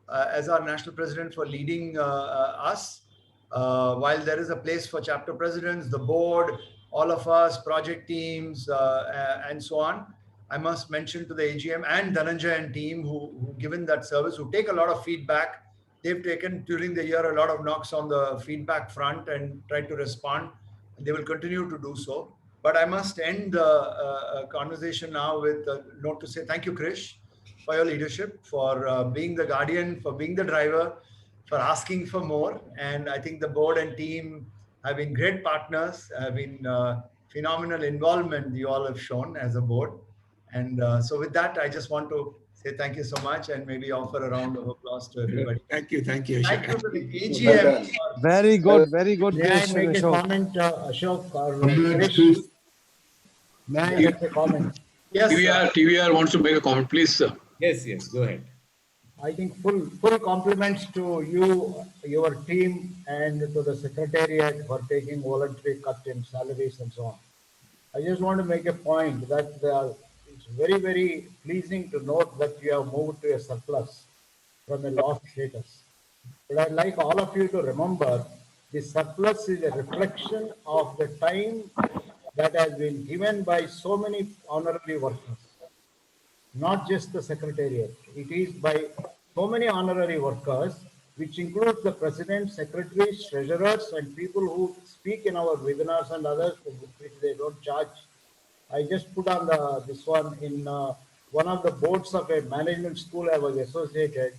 as our national president for leading us. While there is a place for chapter presidents, the board, all of us, project teams, and so on, I must mention to the AGM and Dhananjay and team who given that service, who take a lot of feedback. They've taken during the year a lot of knocks on the feedback front and tried to respond. And they will continue to do so. But I must end the conversation now with a note to say thank you, Krish, for your leadership, for being the guardian, for being the driver, for asking for more. And I think the board and team have been great partners, have been phenomenal involvement you all have shown as a board. And so with that, I just want to say thank you so much and maybe offer a round of applause to everybody. Thank you. Thank you. Thank you to the AGM. Very good May I question, make a Ashok. comment, Ashok or Krish? May I make a comment? Yes, TVR wants to make a comment, please, sir. Yes, yes, go ahead. I think full compliments to you, your team, and to the secretariat for taking voluntary cut in salaries and so on. I just want to make a point that it's very, very pleasing to note that you have moved to a surplus from a loss status. But I'd like all of you to remember the surplus is a reflection of the time that has been given by so many honorary workers, not just the secretariat. It is by so many honorary workers, which includes the president, secretaries, treasurers, and people who speak in our webinars and others, which they don't charge. I just put on this one in one of the boards of a management school I was associated.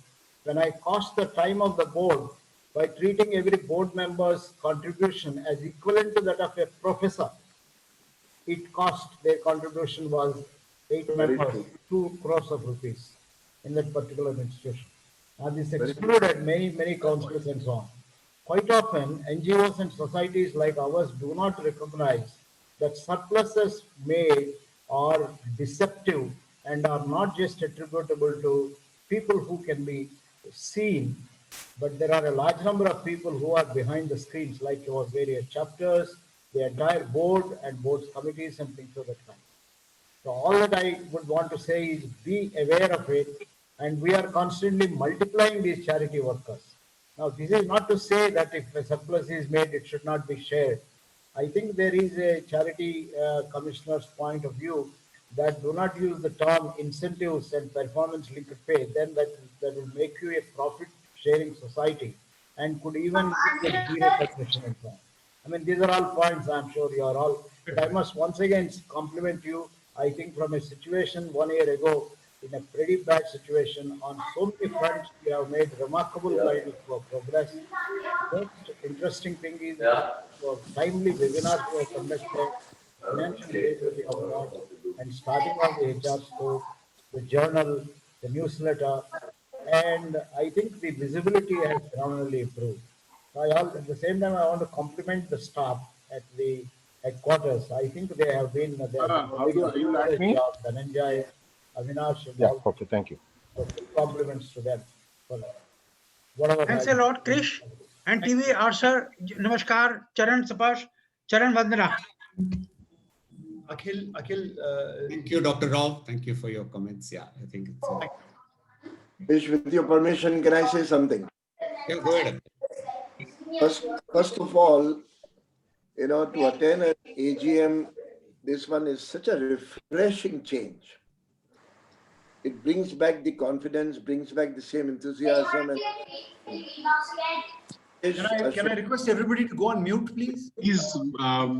When I cost the time of the board by treating every board member's contribution as equivalent to that of a professor, it cost, their contribution was 8 members, 2 crores of rupees in that particular institution. And this excluded many councillors and so on. Quite often, NGOs and societies like ours do not recognize that surpluses made are deceptive and are not just attributable to people who can be seen, but there are a large number of people who are behind the screens, like your various chapters, the entire board and boards committees and things of that kind. So all that I would want to say is be aware of it, and we are constantly multiplying these charity workers. Now, this is not to say that if a surplus is made, it should not be shared. I think there is a charity commissioner's point of view that do not use the term incentives and performance linked pay, then that will make you a profit sharing society and could even give zero taxation and so on. I mean, these are all points I'm sure you are all, but I must once again compliment you. I think from a situation 1 year ago, in a pretty bad situation on so many fronts, we have made remarkable kind of progress. Most interesting thing is for timely webinars we have conducted, financial data we have got, and starting of the HR scope, the journal, the newsletter, and I think the visibility has phenomenally improved. So at the same time, I want to compliment the staff at the headquarters. I think they have been doing a good job. Dhananjay, Avinash, and all. Okay, thank you. So full compliments to them. For whatever. Thanks a lot, Krish. And TV, our sir, Namaskar, Charan Sapash, Charan Vandana. Akhil. Thank you, Dr. Rao. Thank you for your comments. Yeah, I think it's. Krish, with your permission, can I say something? Yeah, go ahead. First of all, to attend an AGM, this one is such a refreshing change. It brings back the confidence, brings back the same enthusiasm. And Can I request everybody to go on mute, please? Please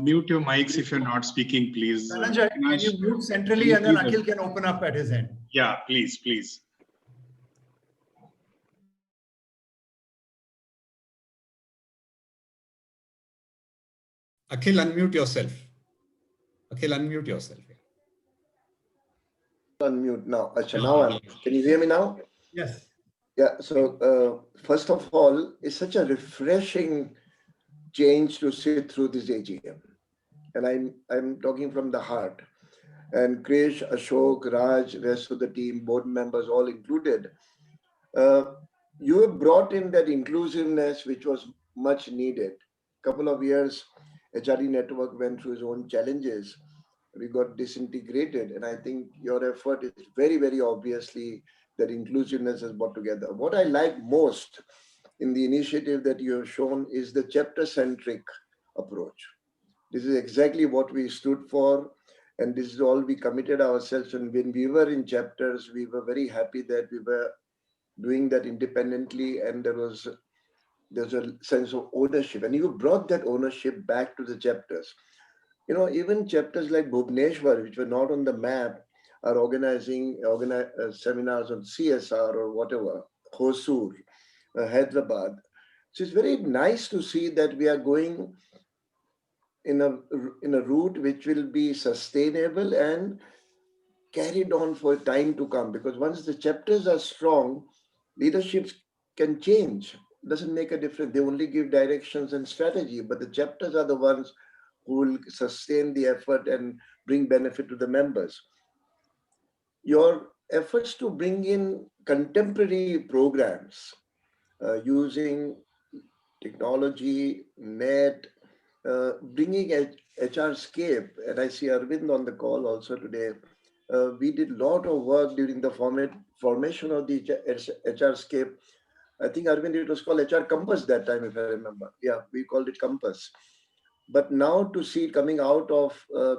mute your mics if you're not speaking, please. Dhananjay, can you mute centrally and then Akhil can open up at his end? Yeah, please, please. Akhil, unmute yourself. Akhil, unmute yourself. Unmute now. Now can you hear me now? Yes. Yeah. So first of all, it's such a refreshing change to sit through this AGM, and I'm talking from the heart. And Krish, Ashok, Raj, rest of the team, board members, all included. You have brought in that inclusiveness, which was much needed. Couple of years, HRD network went through its own challenges. We got disintegrated, and I think your effort is very, very obviously that inclusiveness has brought together. What I like most in the initiative that you have shown is the chapter-centric approach. This is exactly what we stood for, and this is all we committed ourselves. And when we were in chapters, we were very happy that we were doing that independently, and there's a sense of ownership, and you brought that ownership back to the chapters. Even chapters like Bhubaneswar, which were not on the map, are organizing seminars on CSR or whatever, Hosur, Hyderabad. So it's very nice to see that we are going in a route which will be sustainable and carried on for time to come, because once the chapters are strong, leaderships can change. Doesn't make a difference. They only give directions and strategy, but the chapters are the ones who will sustain the effort and bring benefit to the members. Your efforts to bring in contemporary programs using technology, net, bringing HRscape, and I see Arvind on the call also today. We did a lot of work during the formation of the HRscape. I think, Arvind, it was called HR Compass that time, if I remember. Yeah, we called it Compass. But now to see it coming out of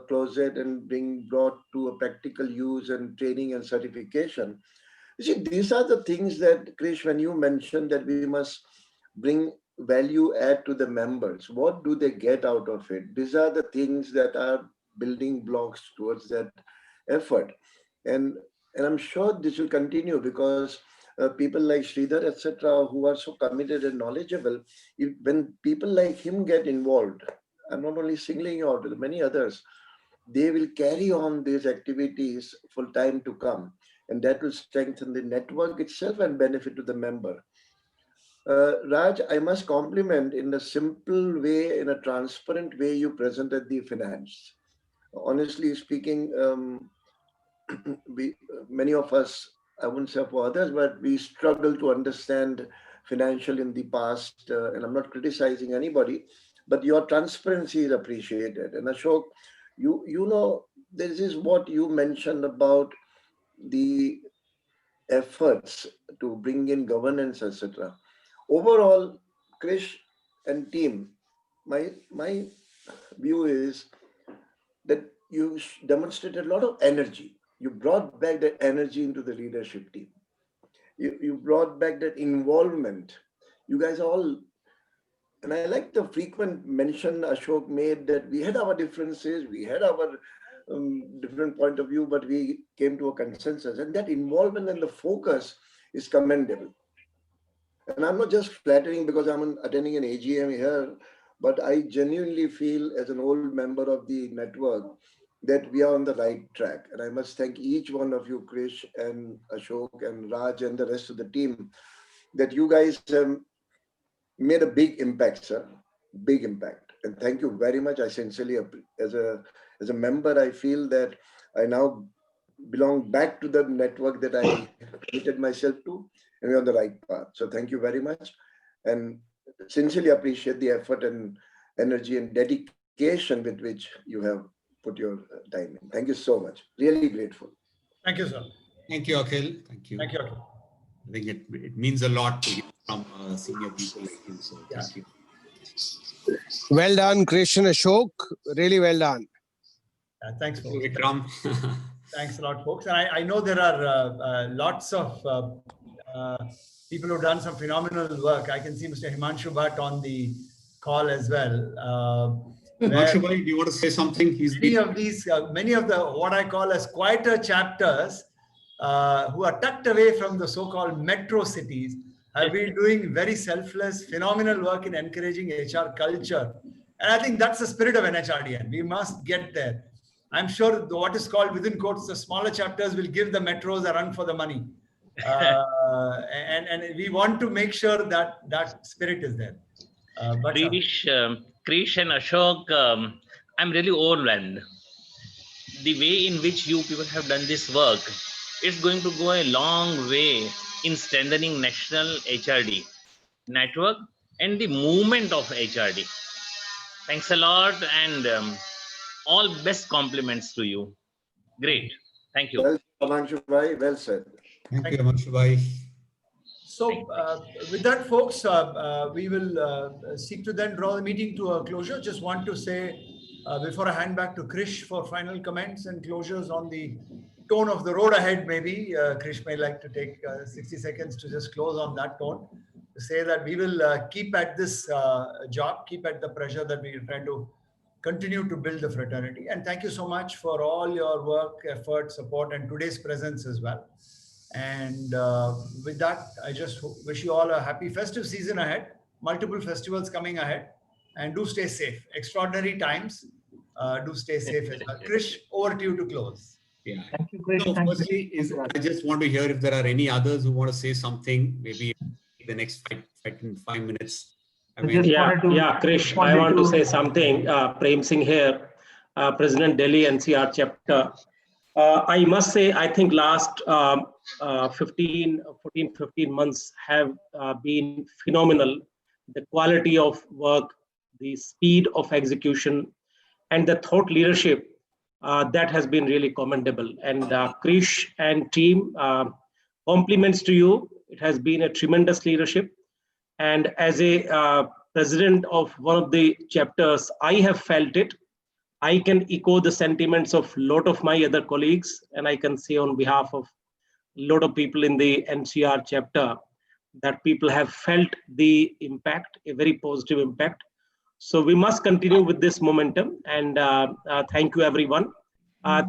closet and being brought to a practical use and training and certification. You see, these are the things that, Krish, when you mentioned that we must bring value add to the members, what do they get out of it? These are the things that are building blocks towards that effort. And I'm sure this will continue, because people like Sridhar, etc., who are so committed and knowledgeable, when people like him get involved, I'm not only singling you out, with many others, they will carry on these activities for time to come. And that will strengthen the network itself and benefit to the member. Raj, I must compliment in a simple way, in a transparent way, you presented the finance. Honestly speaking, many of us, I wouldn't say for others, but we struggle to understand financial in the past, and I'm not criticizing anybody, but your transparency is appreciated. And Ashok, this is what you mentioned about the efforts to bring in governance, etc. Overall, Krish and team, my view is that you demonstrated a lot of energy. You brought back that energy into the leadership team. You brought back that involvement. You guys are all, and I like the frequent mention Ashok made that we had our differences, we had our different point of view, but we came to a consensus, and that involvement and the focus is commendable. And I'm not just flattering because I'm attending an AGM here, but I genuinely feel as an old member of the network that we are on the right track. And I must thank each one of you, Krish and Ashok and Raj and the rest of the team, that you guys have made a big impact, sir. Big impact. And thank you very much. I sincerely, as a member, I feel that I now belong back to the network that I committed myself to, and we're on the right path. So thank you very much, and sincerely appreciate the effort and energy and dedication with which you have put your time in. Thank you so much. Really grateful. Thank you, sir. Thank you, Akhil. Thank you. Thank you, Akhil. I think it means a lot to hear from senior people like you. So thank you. Well done, Krish and Ashok. Really well done. Thanks, folks. Vikram. Thanks a lot, folks. And I know there are lots of people who've done some phenomenal work. I can see Mr. Himanshu Bhatt on the call as well. Himanshu Bhai, do you want to say something? Many of the what I call as quieter chapters who are tucked away from the so-called metro cities have been doing very selfless, phenomenal work in encouraging HR culture. And I think that's the spirit of NHRDN. We must get there. I'm sure what is called within quotes, the smaller chapters will give the metros a run for the money. And we want to make sure that that spirit is there. Krish and Ashok, I'm really overwhelmed. The way in which you people have done this work is going to go a long way in strengthening national HRD network and the movement of HRD. Thanks a lot, and all best compliments to you. Great. Thank you. Well, Himanshu Bhai, well said. Thank you, Himanshu Bhai. So with that, folks, we will seek to then draw the meeting to a closure. Just want to say, before I hand back to Krish for final comments and closures on the tone of the road ahead, maybe Krish may like to take 60 seconds to just close on that tone, to say that we will keep at this job, keep at the pressure that we are trying to continue to build the fraternity. And thank you so much for all your work, effort, support, and today's presence as well. And with that, I just wish you all a happy festive season ahead, multiple festivals coming ahead, and do stay safe. Extraordinary times, do stay safe as well. Krish, over to you to close. Yeah. Thank you, Krish. So firstly, I just want to hear if there are any others who want to say something, maybe in the next 5 minutes. Krish, I want to say something. Prem Singh here, President Delhi NCR chapter. I must say, I think last 15 months have been phenomenal. The quality of work, the speed of execution, and the thought leadership that has been really commendable. And Krish and team, compliments to you. It has been a tremendous leadership. And as a president of one of the chapters, I have felt it. I can echo the sentiments of a lot of my other colleagues, and I can say on behalf of a lot of people in the NCR chapter that people have felt the impact, a very positive impact. So we must continue with this momentum, and thank you, everyone.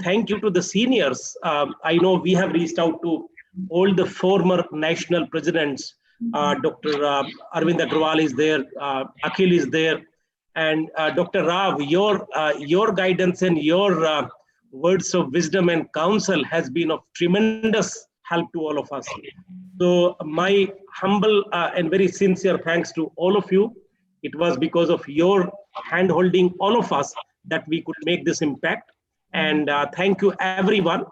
Thank you to the seniors. I know we have reached out to all the former national presidents. Dr. Arvind Agrawal is there, Akhil is there, and Dr. Rao, your guidance and your words of wisdom and counsel has been of tremendous help to all of us. So my humble and very sincere thanks to all of you. It was because of your hand-holding all of us that we could make this impact. And thank you, everyone.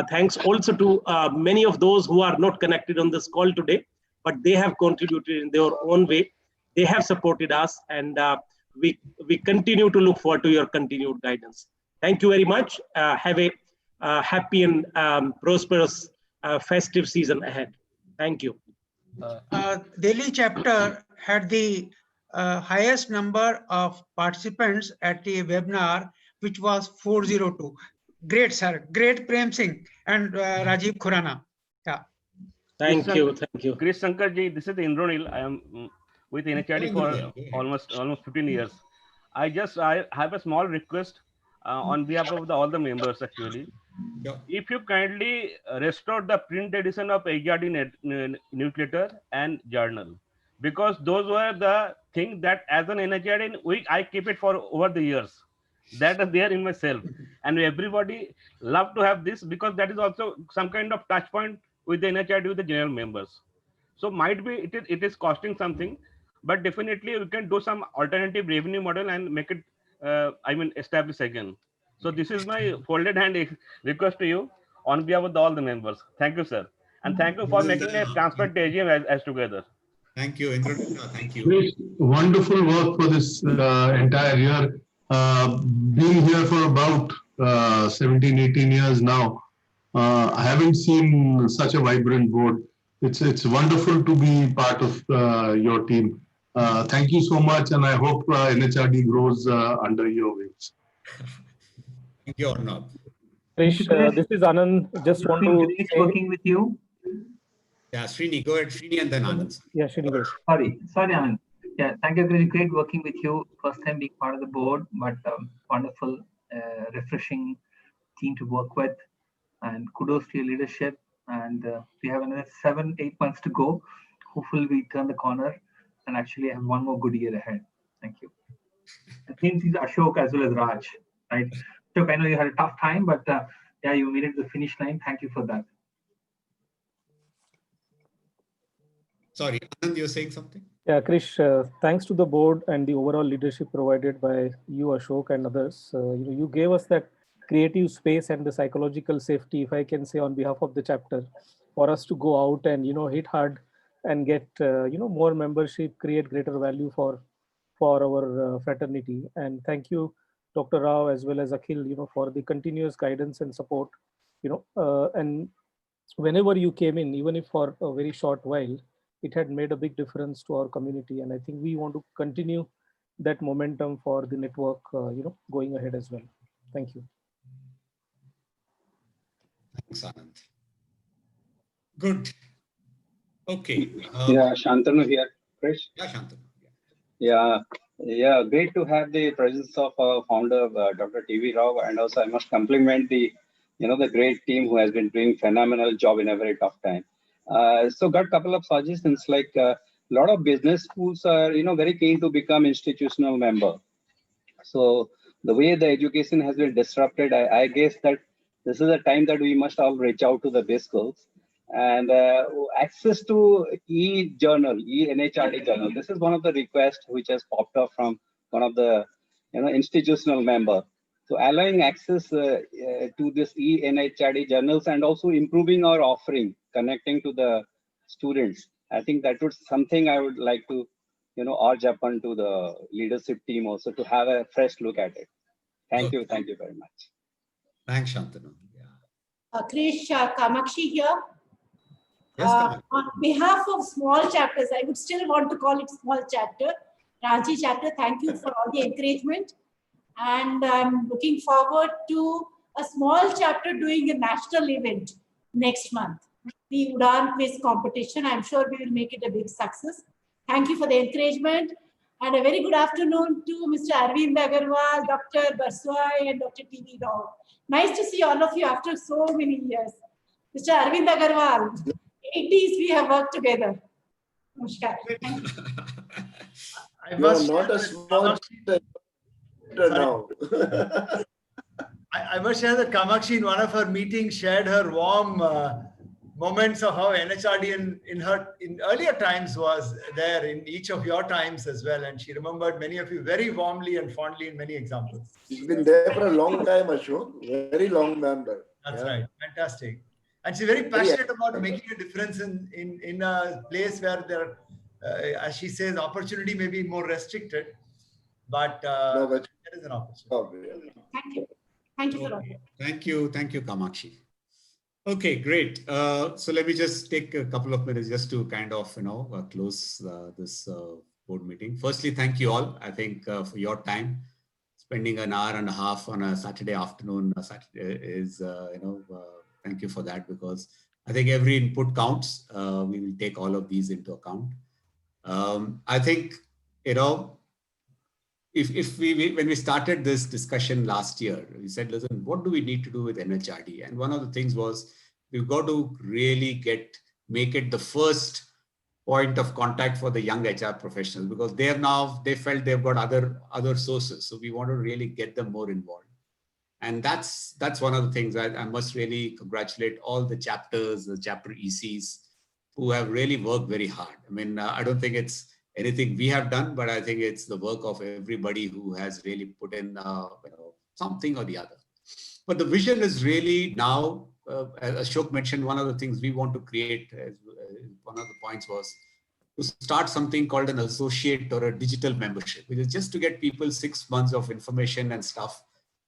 Thanks also to many of those who are not connected on this call today, but they have contributed in their own way. They have supported us, and we continue to look forward to your continued guidance. Thank you very much. Have a happy and prosperous festive season ahead. Thank you. Delhi chapter had the highest number of participants at the webinar, which was 402. Great, sir. Great, Prem Singh and Rajiv Khurana. Yeah. Thank you. Krish Shankar ji, this is Indronil. I am with NHRD for almost 15 years. I have a small request on behalf of all the members actually. If you kindly restore the print edition of AGRD newsletter and journal, because those were the thing that as an NHRD I keep it for over the years. That is there in myself, and everybody love to have this because that is also some kind of touch point with the NHRD with the general members. So might be it is costing something, but definitely we can do some alternative revenue model and make it establish again. So this is my folded hand request to you on behalf of all the members. Thank you, sir, and thank you for making a transparent AGM as together. Thank you, Indra. Thank you. Wonderful work for this entire year. Being here for about 17, 18 years now, I haven't seen such a vibrant board. It's wonderful to be part of your team. Thank you so much, and I hope NHRD grows under your wings. Thank you, Arnab. Krish, this is Anand. Just want to great say, working with you. Yeah, Srini, go ahead, Srini, and then Anand. yeah, Srini, go. Sorry, Anand. Yeah, thank you, Krish. Great working with you. First time being part of the board, but wonderful, refreshing team to work with. And kudos to your leadership. And we have another 7-8 months to go. Hopefully, we turn the corner and actually have one more good year ahead. Thank you. And same thing to Ashok as well as Raj. Right, Ashok, I know you had a tough time, but yeah, you made it to the finish line. Thank you for that. Sorry, Anand, you were saying something? Yeah, Krish, thanks to the board and the overall leadership provided by you, Ashok, and others. You gave us that creative space and the psychological safety, if I can say on behalf of the chapter, for us to go out and hit hard and get more membership, create greater value for our fraternity. And thank you, Dr. Rao, as well as Akhil, for the continuous guidance and support. And whenever you came in, even if for a very short while, it had made a big difference to our community. And I think we want to continue that momentum for the network, going ahead as well. Thank you. Thanks, Anand. Good. Okay. Yeah, Shantanu here, Krish. Yeah, Shantanu. Yeah, great to have the presence of our founder, Dr. T.V. Rao, and also I must compliment the great team who has been doing phenomenal job in a very tough time. So got a couple of suggestions, like a lot of business schools are, very keen to become institutional member. So the way the education has been disrupted, I guess that this is a time that we must all reach out to the biz schools and access to e-journal, e-NHRD journal. This is one of the requests which has popped up from one of the institutional member. So allowing access to this e-NHRD journals and also improving our offering, connecting to the students. I think that was something I would like to urge upon to the leadership team also to have a fresh look at it. Thank you very much. Thanks, Shantanu. Krish, Kamakshi here. Yes, Kamakshi. On behalf of small chapters, I would still want to call it small chapter. Ranchi chapter, thank you for all the encouragement. And I'm looking forward to a small chapter doing a national event next month. The Udan quiz competition. I'm sure we will make it a big success. Thank you for the encouragement. And a very good afternoon to Mr. Arvind Agarwal, Dr. Barswai, and Dr. T.V. Rao. Nice to see all of you after so many years. Mr. Arvind Agarwal, 80s we have worked together. Namaskar. Thank you. You are not a small now. I must share that Kamakshi in one of her meetings shared her warm moments of how NHRDN in earlier times was there in each of your times as well. And she remembered many of you very warmly and fondly in many examples. She's been there for a long time, Ashok. Very long member. That's right. Fantastic. And she's very passionate about making a difference in a place where there, as she says, opportunity may be more restricted, but there is an opportunity. Thank you. Thank you for all. Thank you, Kamakshi. Okay, great. So let me just take a couple of minutes just to kind of, close this board meeting. Firstly, thank you all, I think, for your time. Spending an hour and a half on a Saturday afternoon is, thank you for that, because I think every input counts. We will take all of these into account. I think, when we started this discussion last year, we said, listen, what do we need to do with NHRD? And one of the things was we've got to really make it the first point of contact for the young HR professionals, because they felt they've got other sources. So we want to really get them more involved. And that's one of the things I must really congratulate all the chapters, the chapter ECs, who have really worked very hard. I mean, I don't think it's anything we have done, but I think it's the work of everybody who has really put in something or the other. But the vision is really now, as Ashok mentioned, one of the things we want to create, one of the points was to start something called an associate or a digital membership, which is just to get people 6 months of information and stuff,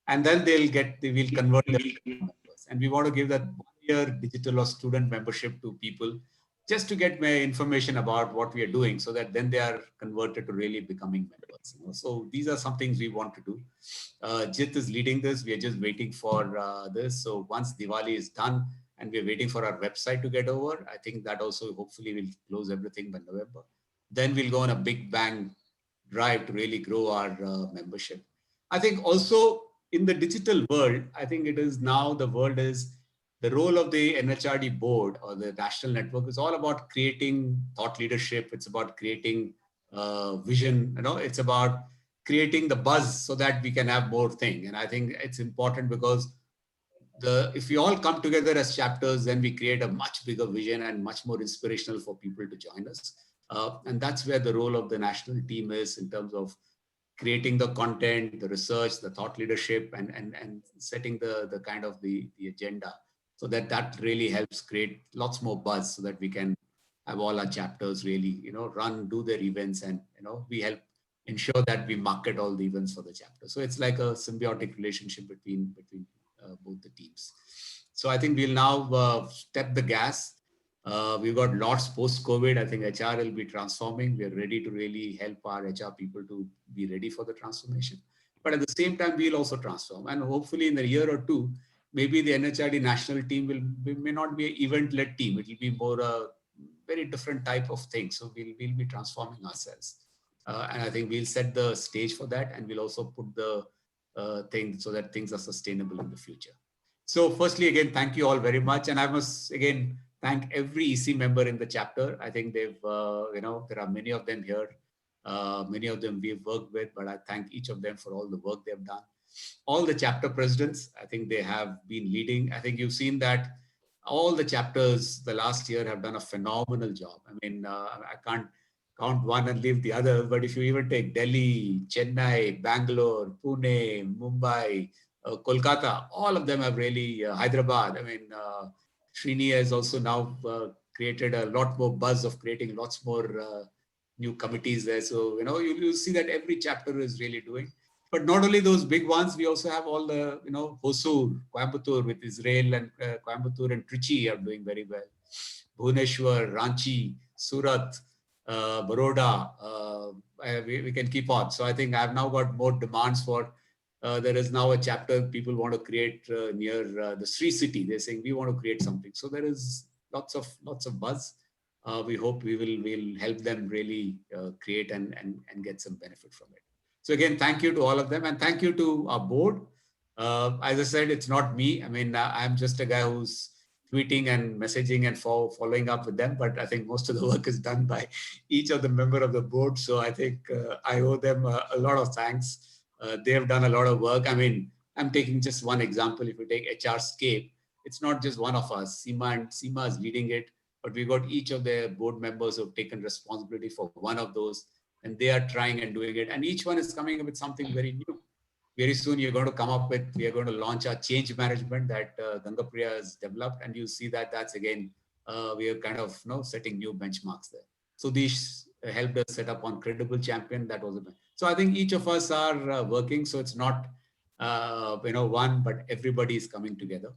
and then they will convert them to members. And we want to give that 1 year digital or student membership to people just to get information about what we are doing, so that then they are converted to really becoming members. So these are some things we want to do. Jit is leading this. We are just waiting for this. So once Diwali is done and we're waiting for our website to get over, I think that also hopefully will close everything by November. Then we'll go on a big bang drive to really grow our membership. I think also in the digital world, I think it is now the world is the role of the NHRD board or the national network is all about creating thought leadership. It's about creating vision, it's about creating the buzz so that we can have more thing. And I think it's important because if we all come together as chapters, then we create a much bigger vision and much more inspirational for people to join us. And that's where the role of the national team is in terms of creating the content, the research, the thought leadership, and setting the kind of the agenda, so that really helps create lots more buzz, so that we can have all our chapters really, do their events, and we help ensure that we market all the events for the chapter. So it's like a symbiotic relationship between both the teams. So I think we'll now step the gas. We've got lots post-COVID. I think HR will be transforming. We're ready to really help our HR people to be ready for the transformation. But at the same time, we'll also transform. And hopefully in a year or two, maybe the NHRD national team may not be an event-led team. It will be more a very different type of thing. So we'll be transforming ourselves. And I think we'll set the stage for that. And we'll also put the thing so that things are sustainable in the future. So firstly, again, thank you all very much. And I must, again, thank every EC member in the chapter. I think they've, there are many of them here. Many of them we've worked with, but I thank each of them for all the work they've done. All the chapter presidents, I think they have been leading. I think you've seen that all the chapters the last year have done a phenomenal job. I mean, I can't count one and leave the other, but if you even take Delhi, Chennai, Bangalore, Pune, Mumbai, Kolkata, all of them have really, Hyderabad, I mean, Srini has also now created a lot more buzz of creating lots more new committees there. So, you'll see that every chapter is really doing. But not only those big ones, we also have all the, Hosur, Coimbatore with Israel, and Coimbatore and Trichy are doing very well. Bhubaneswar, Ranchi, Surat, Baroda, we can keep on. So I think I've now got more demands for, there is now a chapter people want to create near the Sri City. They're saying we want to create something. So there is lots of buzz. We hope we'll help them really create and get some benefit from it. So again, thank you to all of them, and thank you to our board. As I said, it's not me. I mean, I'm just a guy who's tweeting and messaging and following up with them, but I think most of the work is done by each of the member of the board. So I think I owe them a lot of thanks. They have done a lot of work. I mean, I'm taking just one example. If you take HR Scape, it's not just one of us. Seema is leading it, but we got each of their board members who have taken responsibility for one of those, and they are trying and doing it. And each one is coming up with something very new. Very soon we are going to launch our change management that Gangapriya has developed. And you see that that's again, we are kind of setting new benchmarks there. So these helped us set up on Credible Champion. That was so I think each of us are working. So it's not, one, but everybody is coming together.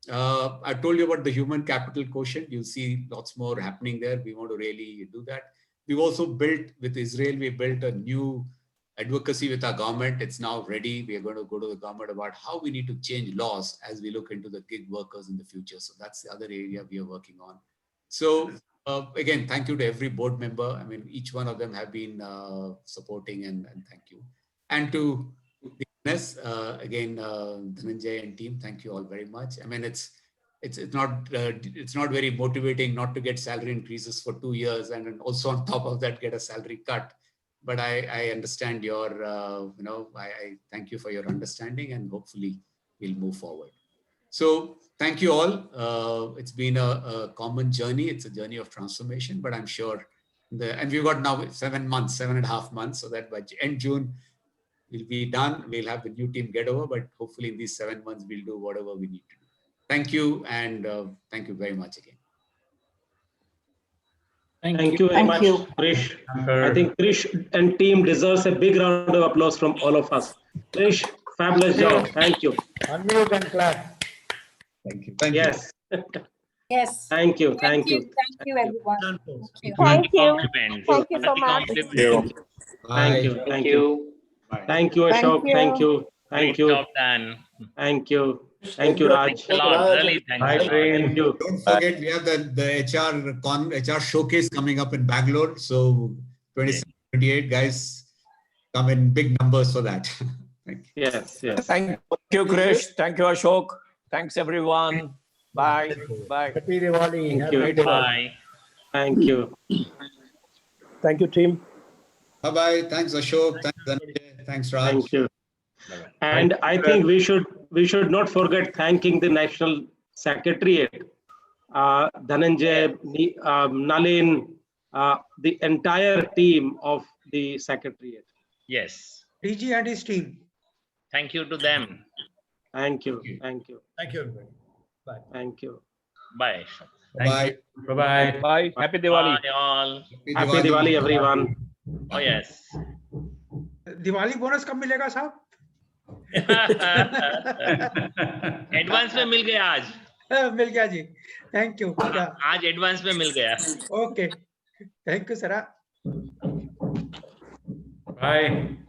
I told you about the human capital quotient. You'll see lots more happening there. We want to really do that. We've also built with Israel, we built a new advocacy with our government. It's now ready. We are going to go to the government about how we need to change laws as we look into the gig workers in the future. So that's the other area we are working on. So again, thank you to every board member. I mean, each one of them have been supporting, and thank you. And to the again, Dhananjay and team, thank you all very much. I mean, it's not very motivating not to get salary increases for 2 years, and then also on top of that get a salary cut. But I understand your, I thank you for your understanding, and hopefully we'll move forward. So thank you all. It's been a common journey. It's a journey of transformation, but I'm sure and we've got now 7.5 months, so that by end June, we'll be done. We'll have the new team get over, but hopefully in these 7 months, we'll do whatever we need to do. Thank you, and thank you very much again. Thank you very much, Krish. I think Krish and team deserves a big round of applause from all of us. Krish, fabulous job. Thank you. Unmute and clap. Thank you. Yes. Yes. Thank you. Thank you. Thank you, everyone. Thank you. Thank you so much. Thank you. Thank you. Thank you, Ashok. Thank you. Thank Great you. job done. Thank you. Thank you, Raj. Thanks a lot. Really, thanks a lot. Thank you. Don't forget, we have the HR showcase coming up in Bangalore. So 27, 28 guys come in big numbers for that. Thank you. Yes, yes. Thank you, Krish. Thank you, Ashok. Thanks, everyone. Bye. Bye. Happy Diwali. Thank you. Happy Diwali. Bye. Thank you. Thank you, team. Bye-bye. Thanks, Ashok. Thanks, Dhananjay. Thanks, Raj. Thank you. And I think we should not forget thanking the National Secretariat, Dhananjay, Nalin, the entire team of the Secretariat. Yes. DG and his team. Thank you to them. Thank you. Thank you. Thank you, everybody. Bye. Thank you. Bye. Bye. Bye-bye. Bye. Happy Diwali. Bye all. Happy Diwali, everyone. Oh, yes. Diwali bonus कब मिलेगा साहब? Advance में मिल गया आज. मिल गया जी. Thank you. आज एडवांस में मिल गया. Okay. Thank you sir. Bye.